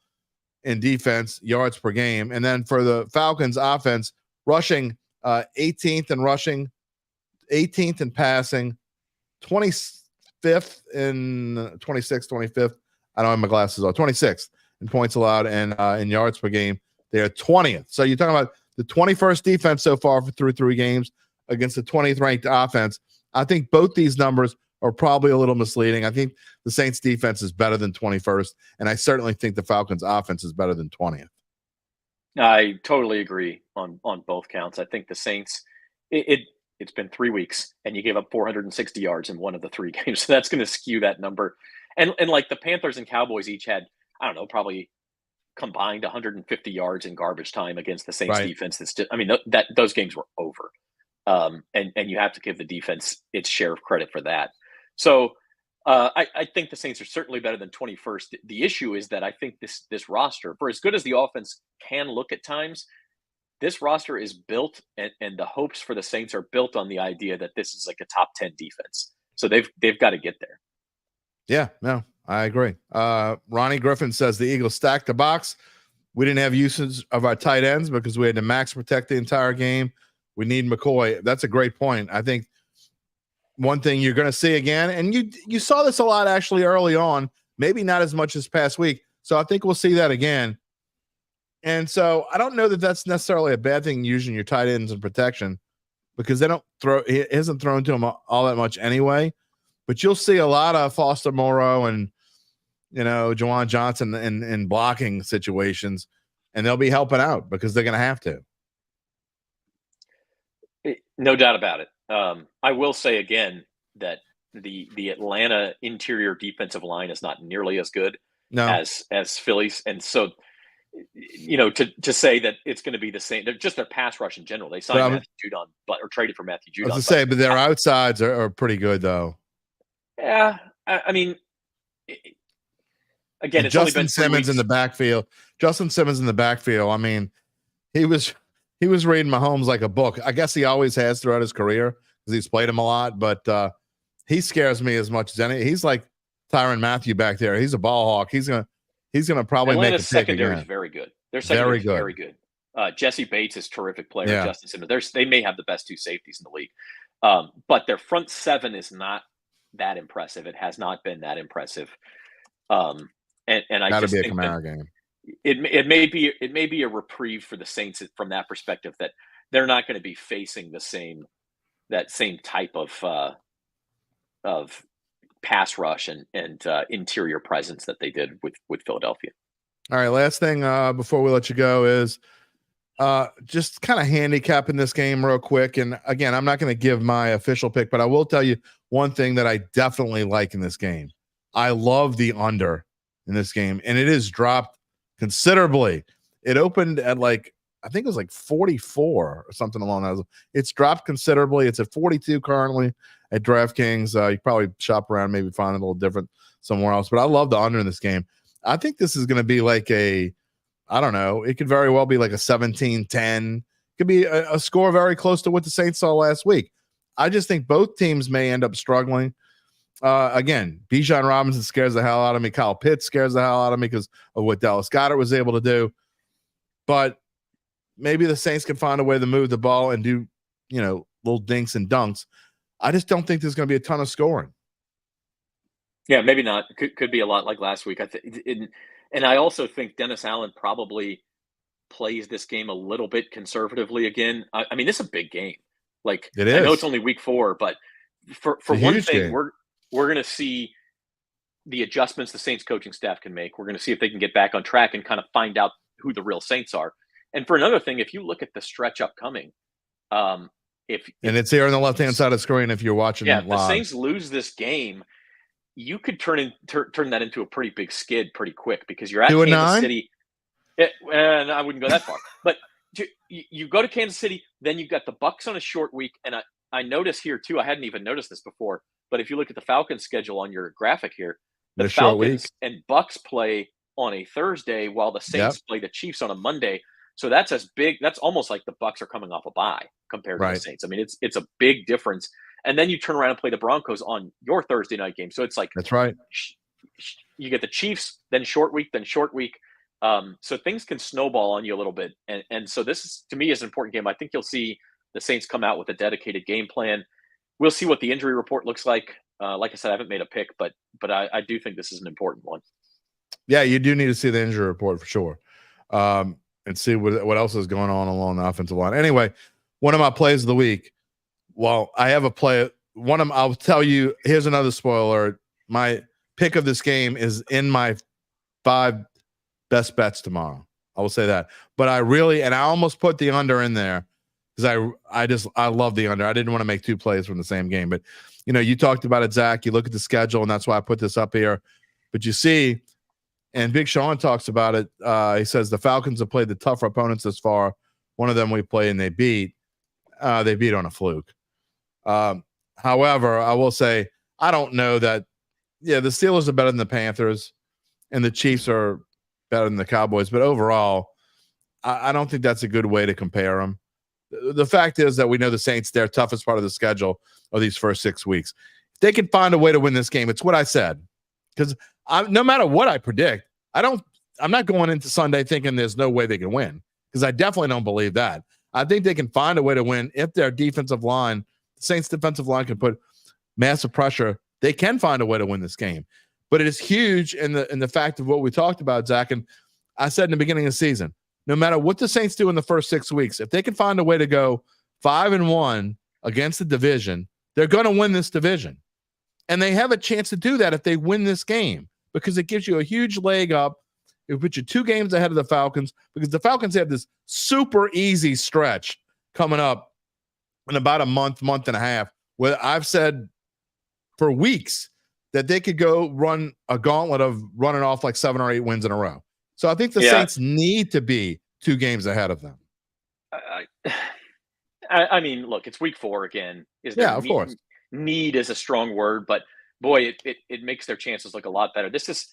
in defense, yards per game. And then for the Falcons offense, rushing 18th in rushing, 18th in passing, 25th in 26th, 25th. I don't have my glasses on. 26th in points allowed and in yards per game. They're 20th. So you're talking about the 21st defense so far through 3 games against the 20th ranked offense. I think both these numbers are probably a little misleading. I think the Saints defense is better than 21st, and I certainly think the Falcons offense is better than 20th. I totally agree on both counts. I think the Saints, it's been 3 weeks, and you gave up 460 yards in one of the 3 games, so that's going to skew that number. And like the Panthers and Cowboys each had, I don't know, probably combined 150 yards in garbage time against the Saints defense. Those games were over. And you have to give the defense its share of credit for that. So I think the Saints are certainly better than 21st. The issue is that I think this roster, for as good as the offense can look at times, this roster is built, and the hopes for the Saints are built on the idea that this is like a top 10 defense. So they've got to get there. Yeah, no, I agree. Ronnie Griffin says the Eagles stacked the box. We didn't have usage of our tight ends because we had to max protect the entire game. We need McCoy. That's a great point. I think one thing you're going to see again, and you saw this a lot actually early on, maybe not as much this past week. So I think we'll see that again. And so I don't know that that's necessarily a bad thing using your tight ends in protection because they don't throw. It isn't thrown to him all that much anyway. but you'll see a lot of Foster Moreau and Juwan Johnson in blocking situations, and they'll be helping out because they're going to have to. No doubt about it. I will say again that the Atlanta interior defensive line is not nearly as good as Philly's, and so to say that it's going to be the same. They're just their pass rush in general. They signed Matthew Judon, or traded for Matthew Judon. I was to say, but their outsides are pretty good though. Yeah, I mean, again, it's Justin only been Simmons in the backfield. Justin Simmons in the backfield. I mean, he was reading Mahomes like a book. I guess he always has throughout his career because he's played him a lot. But he scares me as much as any. He's like Tyrann Mathieu back there. He's a ball hawk. He's gonna probably Atlanta's make a pick secondary again. is very good. Their secondary is very good. Jesse Bates is a terrific player. Yeah. Justin Simmons. They may have the best two safeties in the league, but their front seven is not that impressive. It has not been that impressive. And I Gotta just be a think Kamara game. It may be a reprieve for the Saints from that perspective, that they're not going to be facing the same type of pass rush and interior presence that they did with Philadelphia. All right, last thing before we let you go is just kind of handicapping this game real quick. And again, I'm not going to give my official pick, but I will tell you one thing that I definitely like in this game. I love the under in this game, and it is dropped considerably. It opened at I think it was 44 or something along those. It's dropped considerably. It's at 42 currently at DraftKings. You probably shop around, maybe find it a little different somewhere else. But I love the under in this game. I think this is going to be I don't know. It could very well be like a 17-10. It could be a score very close to what the Saints saw last week. I just think both teams may end up struggling. Again, Bijan Robinson scares the hell out of me. Kyle Pitts scares the hell out of me because of what Dallas Goedert was able to do. But maybe the Saints can find a way to move the ball and do, little dinks and dunks. I just don't think there's going to be a ton of scoring. Yeah, maybe not. Could be a lot like last week. I think, and I also think Dennis Allen probably plays this game a little bit conservatively again. I mean, this is a big game. It is. I know it's only week 4, but for one thing, game. We're going to see the adjustments the Saints coaching staff can make. We're going to see if they can get back on track and kind of find out who the real Saints are. And for another thing, if you look at the stretch upcoming, and it's here on the left-hand side of the screen if you're watching it live. If the Saints lose this game, you could turn that into a pretty big skid pretty quick because you're at Kansas City. And I wouldn't go that far. But you go to Kansas City, then you've got the Bucs on a short week. And I notice here, too, I hadn't even noticed this before, but if you look at the Falcons schedule on your graphic here, the Falcons and Bucs play on a Thursday while the Saints play the Chiefs on a Monday. So that's that's almost like the Bucs are coming off a bye compared to the Saints. I mean, it's a big difference. And then you turn around and play the Broncos on your Thursday night game. So it's that's right. You get the Chiefs, then short week. So things can snowball on you a little bit. And so this is, to me, is an important game. I think you'll see the Saints come out with a dedicated game plan. We'll see what the injury report looks like. Like I said, I haven't made a pick, but I do think this is an important one. Yeah, you do need to see the injury report for sure. And see what else is going on along the offensive line. Anyway, one of my plays of the week. Well, I have a play. I'll tell you, here's another spoiler. My pick of this game is in my 5 best bets tomorrow. I will say that. But I almost put the under in there because I love the under. I didn't want to make 2 plays from the same game. But, you talked about it, Zach. You look at the schedule, and that's why I put this up here. But you see, and Big Sean talks about it. He says the Falcons have played the tougher opponents this far. One of them we played and they beat. They beat on a fluke. However, I will say I don't know that. Yeah, the Steelers are better than the Panthers, and the Chiefs are better than the Cowboys. But overall, I don't think that's a good way to compare them. The fact is that we know the Saints, their toughest part of the schedule are these first 6 weeks. If they can find a way to win this game, it's what I said. Because no matter what I predict, I'm not going into Sunday thinking there's no way they can win, because I definitely don't believe that. I think they can find a way to win if their defensive line, the Saints defensive line, can put massive pressure. They can find a way to win this game. But it is huge in the fact of what we talked about, Zach. And I said in the beginning of the season, no matter what the Saints do in the first 6 weeks, if they can find a way to go 5-1 against the division, they're going to win this division. And they have a chance to do that if they win this game, because it gives you a huge leg up. It will put you 2 games ahead of the Falcons, because the Falcons have this super easy stretch coming up in about a month and a half, where I've said for weeks that they could go run a gauntlet of running off like 7 or 8 wins in a row. So I think the Saints need to be 2 games ahead of them. I mean, look, it's week 4 again. Of course. Need is a strong word, but boy, it makes their chances look a lot better. This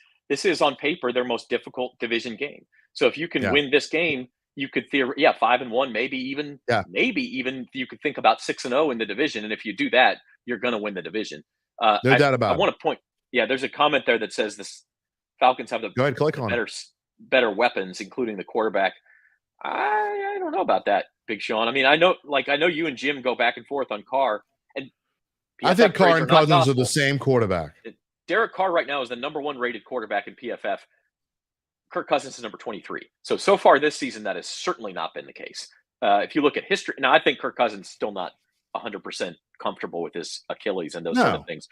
is on paper their most difficult division game. So if you can win this game, you could 5-1, maybe even you could think about 6-0 in the division. And if you do that, you're going to win the division. No doubt about it. I want to point. Yeah, there's a comment there that says this Falcons have better weapons, including the quarterback. I don't know about that, Big Sean. I mean, I know you and Jim go back and forth on Carr, and PFF I think Carr and Cousins are the same quarterback. Derek Carr right now is the number 1 rated quarterback in PFF. Kirk Cousins is number 23. So far this season, that has certainly not been the case. If you look at history, now I think Kirk Cousins is still not 100% comfortable with his Achilles and those sort of things.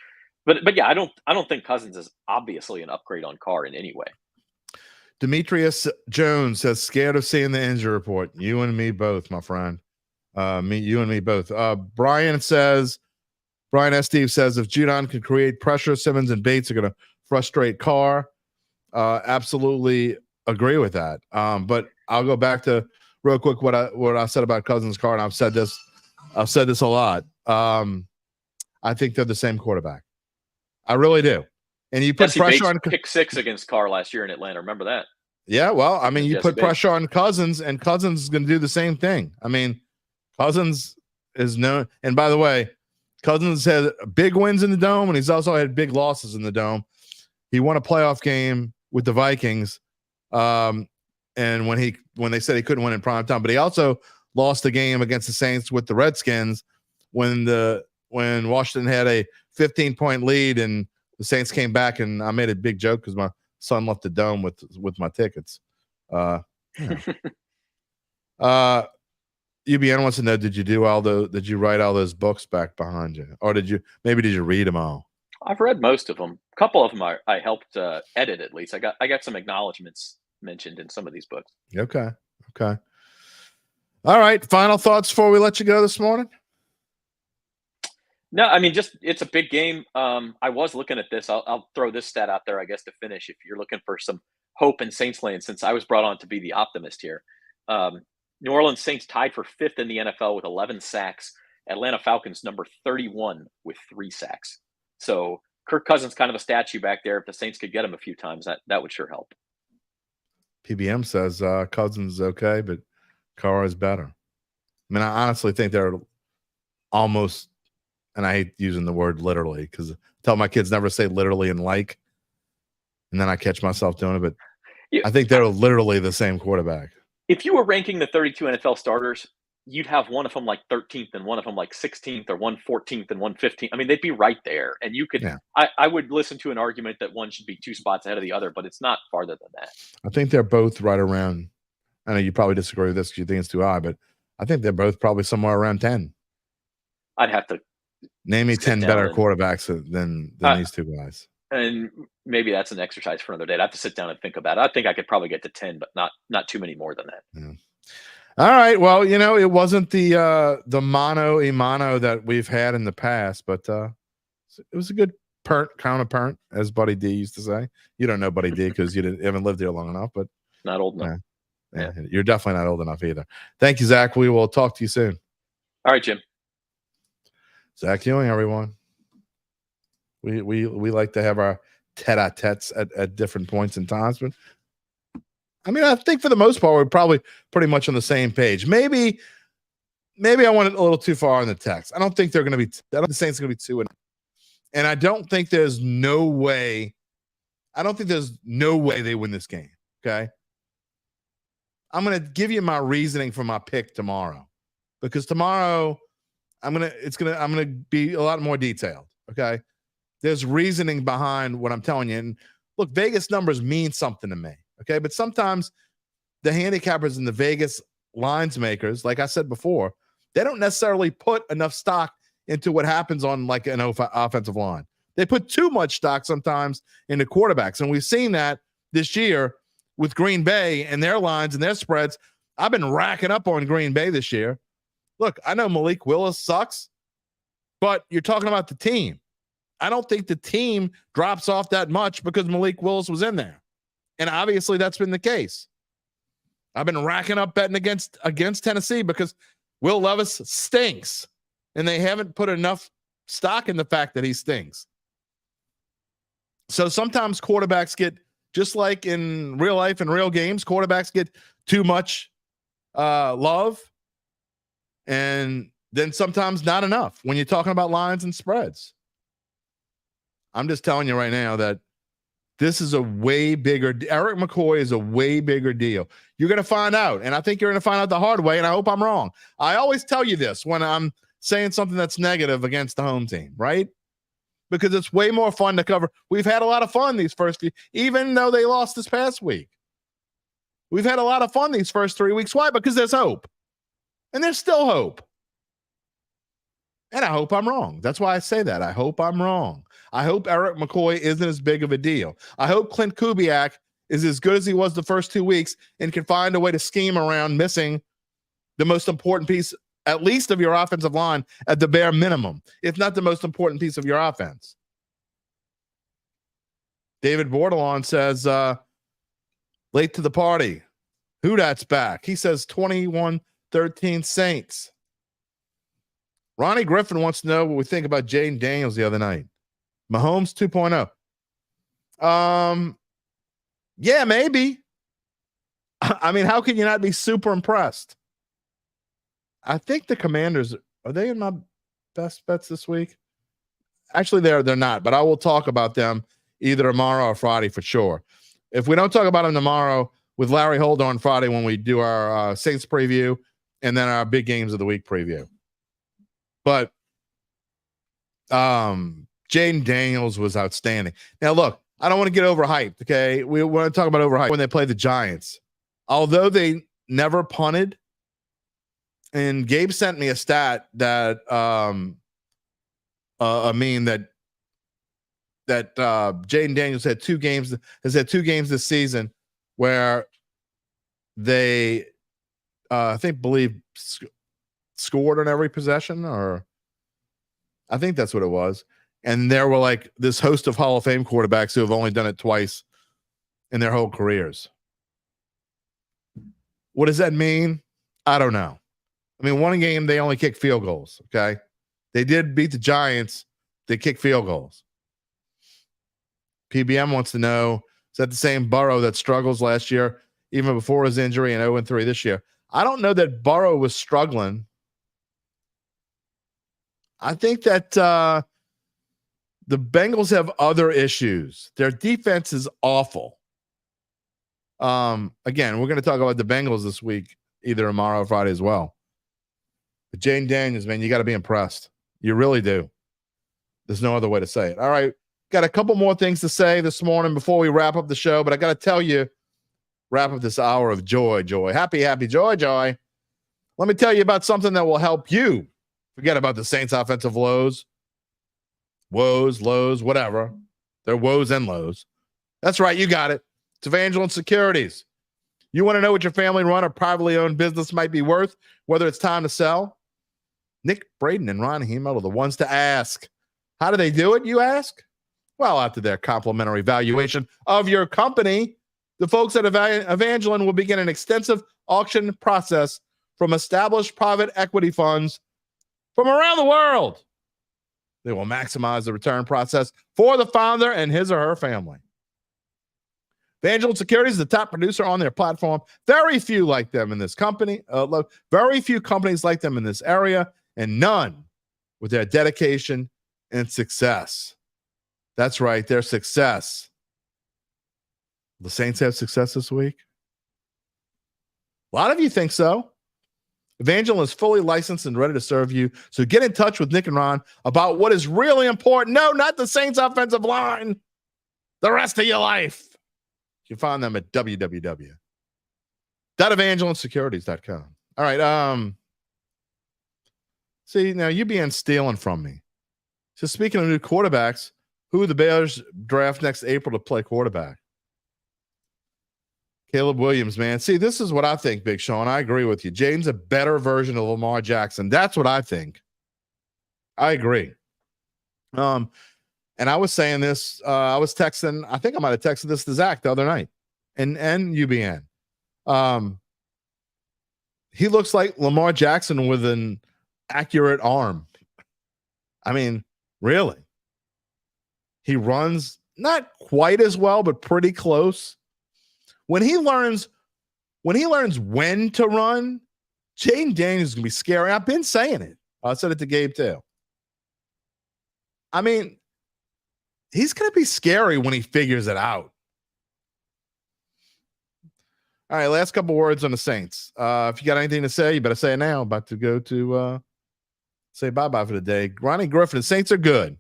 But yeah, I don't think Cousins is obviously an upgrade on Carr in any way. Demetrius Jones says, scared of seeing the injury report. You and me both, my friend. You and me both. Brian S. Steve says, if Judon can create pressure, Simmons and Bates are going to frustrate Carr. Absolutely agree with that. But I'll go back to real quick what I said about Cousins, Carr, and I've said this a lot. I think they're the same quarterback. I really do. And you put pressure on pick 6 against Carr last year in Atlanta. Remember that? Yeah, well, I mean, you put pressure on Cousins, and Cousins is going to do the same thing. I mean, Cousins is known. And by the way, Cousins had big wins in the Dome, and he's also had big losses in the Dome. He won a playoff game with the Vikings, and when they said he couldn't win in prime time, but he also lost a game against the Saints with the Redskins when Washington had a 15-point lead, and the Saints came back, and I made a big joke because my son left the Dome with my tickets. UBN wants to know, did you write all those books back behind you, or did you read them all? I've read most of them. A couple of them I helped edit, at least. I got some acknowledgments mentioned in some of these books. Okay. All right. Final thoughts before we let you go this morning? No, I mean, just it's a big game. I was looking at this. I'll throw this stat out there, I guess, to finish. If you're looking for some hope in Saints land, since I was brought on to be the optimist here. New Orleans Saints tied for 5th in the NFL with 11 sacks. Atlanta Falcons number 31 with 3 sacks. So Kirk Cousins kind of a statue back there. If the Saints could get him a few times, that would sure help. PBM says Cousins is okay, but Carr is better. I mean, I honestly think they're almost, and I hate using the word literally because I tell my kids never say literally and then I catch myself doing it. But I think they're literally the same quarterback. If you were ranking the 32 NFL starters, you'd have one of them like 13th and one of them like 16th, or one 14th and one 15th. I mean, they'd be right there. And you could, I would listen to an argument that one should be 2 spots ahead of the other, but it's not farther than that. I think they're both right around. I know you probably disagree with this because you think it's too high, but I think they're both probably somewhere around 10. I'd have to name me 10 better quarterbacks than these 2 guys. And maybe that's an exercise for another day. I'd have to sit down and think about it. I think I could probably get to 10, but not too many more than that. Yeah. All right. Well, it wasn't the mano a mano that we've had in the past, but it was a good counterpart, as Buddy D used to say. You don't know Buddy D because you haven't lived here long enough, but not old enough. Yeah, you're definitely not old enough either. Thank you, Zach. We will talk to you soon. All right, Jim. Zach Ewing, everyone. We like to have our tete-a-tetes at different points in times, but I mean, I think for the most part, we're probably pretty much on the same page. Maybe I went a little too far in the text. I don't think they're going to be. I don't think the Saints are going to be 2-0, and I don't think there's no way. I don't think there's no way they win this game. Okay, I'm going to give you my reasoning for my pick tomorrow, because tomorrow I'm going to be a lot more detailed. Okay, there's reasoning behind what I'm telling you, and look, Vegas numbers mean something to me. Okay, but sometimes the handicappers and the Vegas lines makers, like I said before, they don't necessarily put enough stock into what happens on like an offensive line. They put too much stock sometimes into quarterbacks. And we've seen that this year with Green Bay and their lines and their spreads. I've been racking up on Green Bay this year. Look, I know Malik Willis sucks, but you're talking about the team. I don't think the team drops off that much because Malik Willis was in there. And obviously that's been the case. I've been racking up betting against Tennessee because Will Levis stinks. And they haven't put enough stock in the fact that he stinks. So sometimes quarterbacks get, just like in real life and real games, quarterbacks get too much love. And then sometimes not enough when you're talking about lines and spreads. I'm just telling you right now that this is a way bigger, Erik McCoy is a way bigger deal. You're going to find out, and I think you're going to find out the hard way, and I hope I'm wrong. I always tell you this when I'm saying something that's negative against the home team, right? Because it's way more fun to cover. We've had a lot of fun these first few, even though they lost this past week. We've had a lot of fun these first 3 weeks. Why? Because there's hope. And there's still hope. And I hope I'm wrong. That's why I say that. I hope I'm wrong. I hope Erik McCoy isn't as big of a deal. I hope Klint Kubiak is as good as he was the first 2 weeks and can find a way to scheme around missing the most important piece, at least of your offensive line, at the bare minimum, if not the most important piece of your offense. David Bordelon says, late to the party. Who that's back? He says 21-13 Saints. Ronnie Griffin wants to know what we think about Jayden Daniels the other night. Mahomes 2.0. Yeah, maybe. I mean, how can you not be super impressed? I think the Commanders, are they in my best bets this week? Actually, they're not, but I will talk about them either tomorrow or Friday for sure. If we don't talk about them tomorrow, with Larry Holder on Friday when we do our Saints preview and then our big games of the week preview. But Jayden Daniels was outstanding. Now, look, I don't want to get overhyped, okay? We want to talk about overhyped when they play the Giants. Although they never punted, and Gabe sent me a stat that Jayden Daniels has had two games this season where they believe scored on every possession, or I think that's what it was. And there were like this host of Hall of Fame quarterbacks who have only done it twice in their whole careers. What does that mean? I don't know. I mean, one game they only kicked field goals. Okay. They did beat the Giants. They kicked field goals. PBM wants to know, is that the same Burrow that struggles last year, even before his injury, and 0-3 this year? I don't know that Burrow was struggling. I think that the Bengals have other issues. Their defense is awful. Again, we're going to talk about the Bengals this week, either tomorrow or Friday as well. But Jayden Daniels, man, you got to be impressed. You really do. There's no other way to say it. All right. Got a couple more things to say this morning before we wrap up the show, but I got to tell you, wrap up this hour of joy. Happy, joy. Let me tell you about something that will help you forget about the Saints' offensive lows, whatever. They're woes and lows. That's right. You got it. It's Evangeline Securities. You want to know what your family-run or privately owned business might be worth, whether it's time to sell? Nick Braden and Ron Hemel are the ones to ask. How do they do it, you ask? Well, after their complimentary valuation of your company, the folks at Evangeline will begin an extensive auction process from established private equity funds from around the world. They will maximize the return process for the founder and his or her family. Evangeline Securities is the top producer on their platform. Very few like them in this company. Very few companies like them in this area, and none with their dedication and success. That's right, their success. The Saints have success this week? A lot of you think so. Evangeline is fully licensed and ready to serve you. So get in touch with Nick and Ron about what is really important. No, not the Saints offensive line. The rest of your life. You can find them at www.evangelinesecurities.com. All right. See, now you being stealing from me. So speaking of new quarterbacks Who the Bears draft next April to play quarterback? Caleb Williams, man. See, this is what I think, Big Sean. I agree with you. Jayden's a better version of Lamar Jackson. That's what I think. I agree. And I was saying this. I was texting. I think I might have texted this to Zach the other night, and UBN. He looks like Lamar Jackson with an accurate arm. I mean, really. He runs not quite as well, but pretty close. When he learns when to run, Jayden Daniels is going to be scary. I've been saying it. I said it to Gabe too. I mean, he's going to be scary when he figures it out. All right, last couple words on the Saints. If you got anything to say, you better say it now. About to go to say bye-bye for the day. Ronnie Griffin, the Saints are good.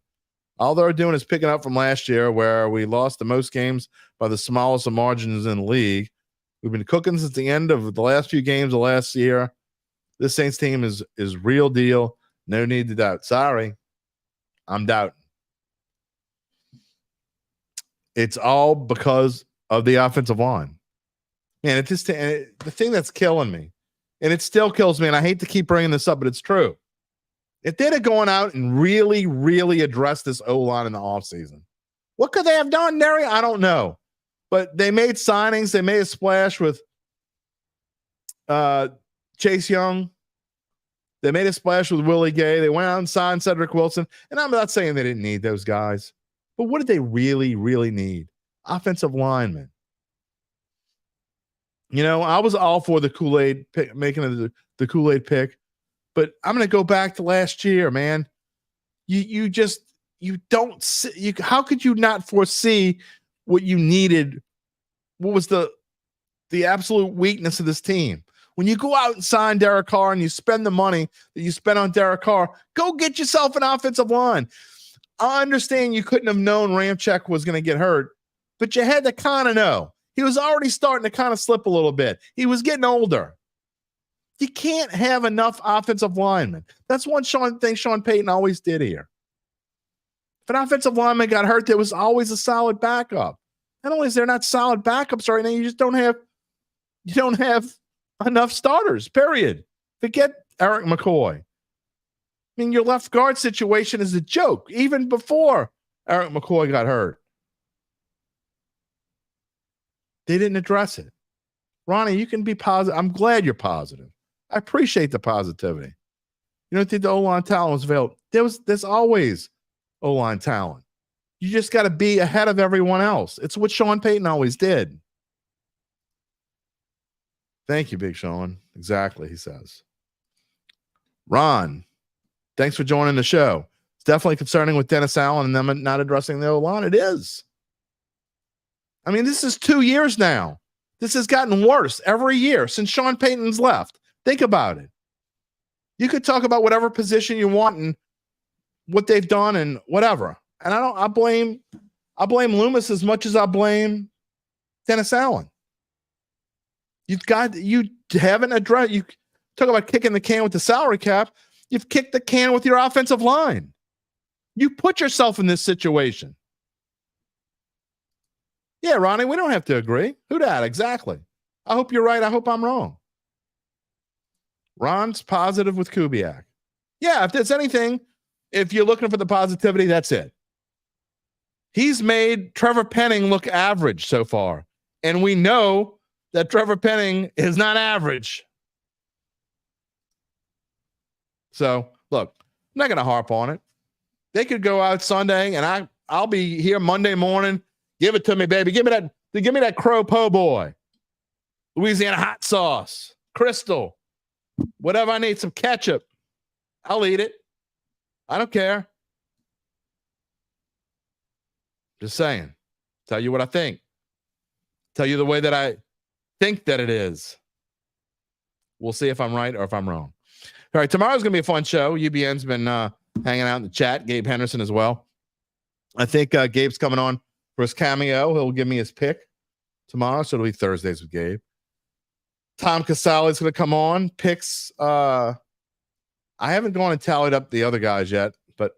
All they're doing is picking up from last year where we lost the most games by the smallest of margins in the league. We've been cooking since the end of the last few games of last year. This Saints team is real deal. No need to doubt. Sorry, I'm doubting. It's all because of the offensive line. Man, it just the thing that's killing me, and it still kills me, and I hate to keep bringing this up, but it's true. If they'd have gone out and really, really addressed this O-line in the offseason, what could they have done, Derry? I don't know. But they made signings. They made a splash with Chase Young. They made a splash with Willie Gay. They went out and signed Cedric Wilson. And I'm not saying they didn't need those guys. But what did they really, really need? Offensive linemen. You know, I was all for the Kool-Aid pick, making the Kool-Aid pick. But I'm going to go back to last year, man. You don't see, how could you not foresee what you needed? What was the absolute weakness of this team? When you go out and sign Derek Carr and you spend the money that you spent on Derek Carr, go get yourself an offensive line. I understand you couldn't have known Ramczyk was going to get hurt, but you had to kind of know. He was already starting to kind of slip a little bit. He was getting older. You can't have enough offensive linemen. That's one thing Sean Payton always did here. If an offensive lineman got hurt, there was always a solid backup. Not only is there not solid backups right now, you just don't have enough starters, period. Forget Erik McCoy. I mean, your left guard situation is a joke, even before Erik McCoy got hurt. They didn't address it. Ronnie, you can be positive. I'm glad you're positive. I appreciate the positivity. You don't think the O-line talent was available? There's always O-line talent. You just got to be ahead of everyone else. It's what Sean Payton always did. Thank you, Big Sean. Exactly, he says. Ron, thanks for joining the show. It's definitely concerning with Dennis Allen and them not addressing the O-line. It is. I mean, this is 2 years now. This has gotten worse every year since Sean Payton's left. Think about it. You could talk about whatever position you want and what they've done and whatever. And I blame Loomis as much as I blame Dennis Allen. You haven't addressed, you talk about kicking the can with the salary cap. You've kicked the can with your offensive line. You put yourself in this situation. Yeah, Ronnie, we don't have to agree. Who dat? Exactly. I hope you're right. I hope I'm wrong. Ron's positive with Kubiak. Yeah, if there's anything, if you're looking for the positivity, that's it. He's made Trevor Penning look average so far. And we know that Trevor Penning is not average. So, look, I'm not going to harp on it. They could go out Sunday, and I'll be here Monday morning. Give it to me, baby. Give me that Crow Po' Boy. Louisiana hot sauce. Crystal. Whatever I need, some ketchup. I'll eat it. I don't care. Just saying. Tell you what I think. Tell you the way that I think that it is. We'll see if I'm right or if I'm wrong. All right, tomorrow's going to be a fun show. UBN's been hanging out in the chat. Gabe Henderson as well. I think Gabe's coming on for his cameo. He'll give me his pick tomorrow, so it'll be Thursdays with Gabe. Tom Casale is going to come on. Picks. I haven't gone and tallied up the other guys yet, but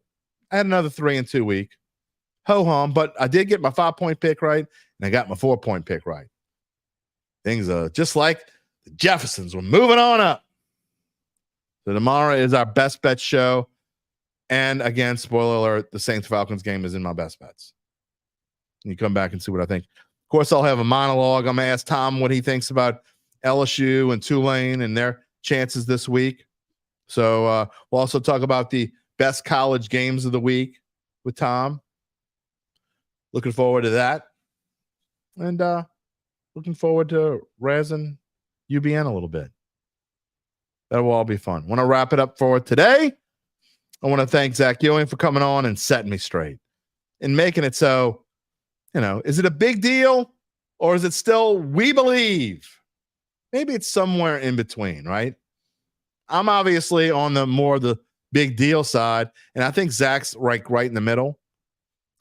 I had another 3-2 week. ho-hum, but I did get my 5-point pick right, and I got my 4-point pick right. Things are just like the Jeffersons. We're moving on up. So tomorrow is our best bet show. And again, spoiler alert, the Saints-Falcons game is in my best bets. You come back and see what I think. Of course, I'll have a monologue. I'm going to ask Tom what he thinks about LSU and Tulane and their chances this week. So we'll also talk about the best college games of the week with Tom. Looking forward to that. And looking forward to razzing UBN a little bit. That will all be fun. Want to wrap it up for today. I want to thank Zach Ewing for coming on and setting me straight and making it so, is it a big deal or is it still we believe? Maybe it's somewhere in between, right? I'm obviously on the big deal side, and I think Zach's right in the middle.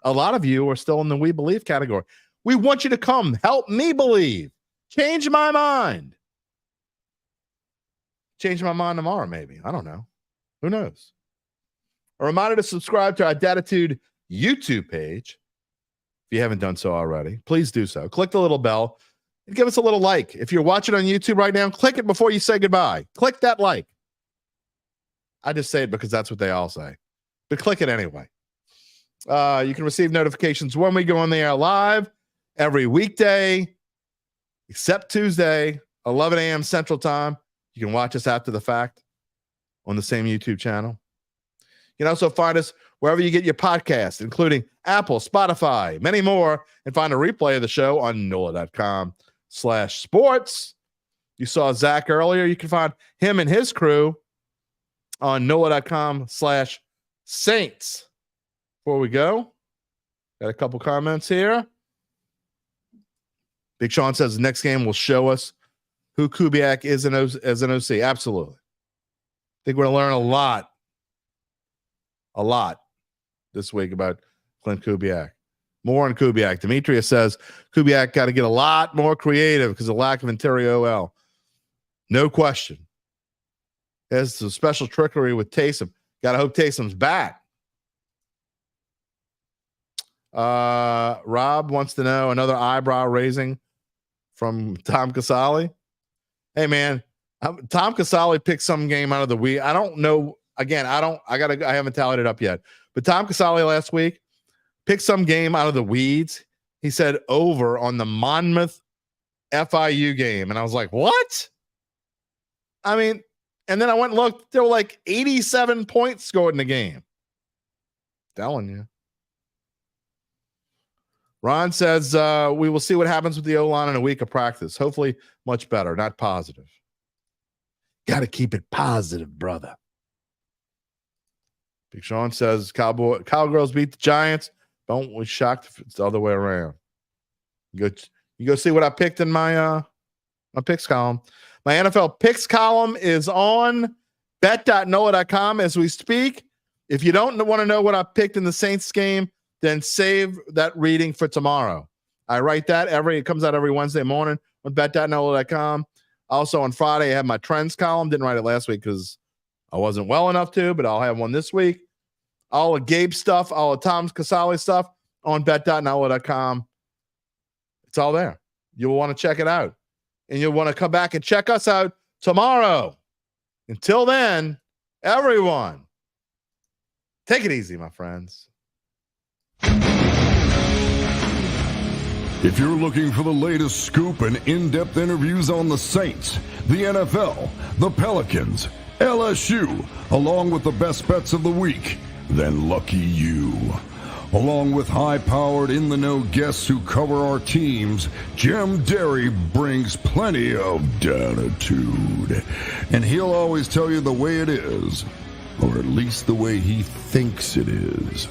A lot of you are still in the we believe category. We want you to come help me believe. Change my mind. Change my mind tomorrow, maybe. I don't know. Who knows? A reminder to subscribe to our Dattitude YouTube page. If you haven't done so already, please do so. Click the little bell and give us a little like. If you're watching on YouTube right now, click it before you say goodbye. Click that like. I just say it because that's what they all say. But click it anyway. You can receive notifications when we go on the air live every weekday, except Tuesday, 11 a.m. Central Time. You can watch us after the fact on the same YouTube channel. You can also find us wherever you get your podcasts, including Apple, Spotify, many more, and find a replay of the show on NOLA.com/sports. You saw Zach earlier. You can find him and his crew on NOLA.com/Saints. Before we go, got a couple comments here. Big Sean says the next game will show us who Kubiak is as an OC. Absolutely. I think we're going to learn a lot this week about Klint Kubiak. More on Kubiak. Demetrius says Kubiak got to get a lot more creative because of lack of interior OL. No question. There's some special trickery with Taysom. Got to hope Taysom's back. Rob wants to know another eyebrow raising from Tom Casale. Hey man, Tom Casale picked some game out of the week. I don't know. Again, I haven't tallied it up yet. But Tom Casale last week picked some game out of the weeds. He said over on the Monmouth FIU game. And I was like, what? I mean, and then I went and looked. There were like 87 points scored in the game. Telling you. Ron says we will see what happens with the O-line in a week of practice. Hopefully much better, not positive. Got to keep it positive, brother. Big Sean says Cowgirls beat the Giants. Don't be shocked if it's the other way around. You go see what I picked in my picks column. My NFL picks column is on bet.nola.com as we speak. If you don't want to know what I picked in the Saints game, then save that reading for tomorrow. I write that it comes out every Wednesday morning on bet.nola.com. Also on Friday, I have my trends column. Didn't write it last week because I wasn't well enough to, but I'll have one this week. All of Gabe's stuff, all of Tom Casale stuff on bet.nola.com. It's all there. You'll want to check it out. And you'll want to come back and check us out tomorrow. Until then, everyone, take it easy, my friends. If you're looking for the latest scoop and in-depth interviews on the Saints, the NFL, the Pelicans, LSU, along with the best bets of the week, then lucky you. Along with high-powered, in-the-know guests who cover our teams, Jim Derry brings plenty of Dattitude. And he'll always tell you the way it is, or at least the way he thinks it is.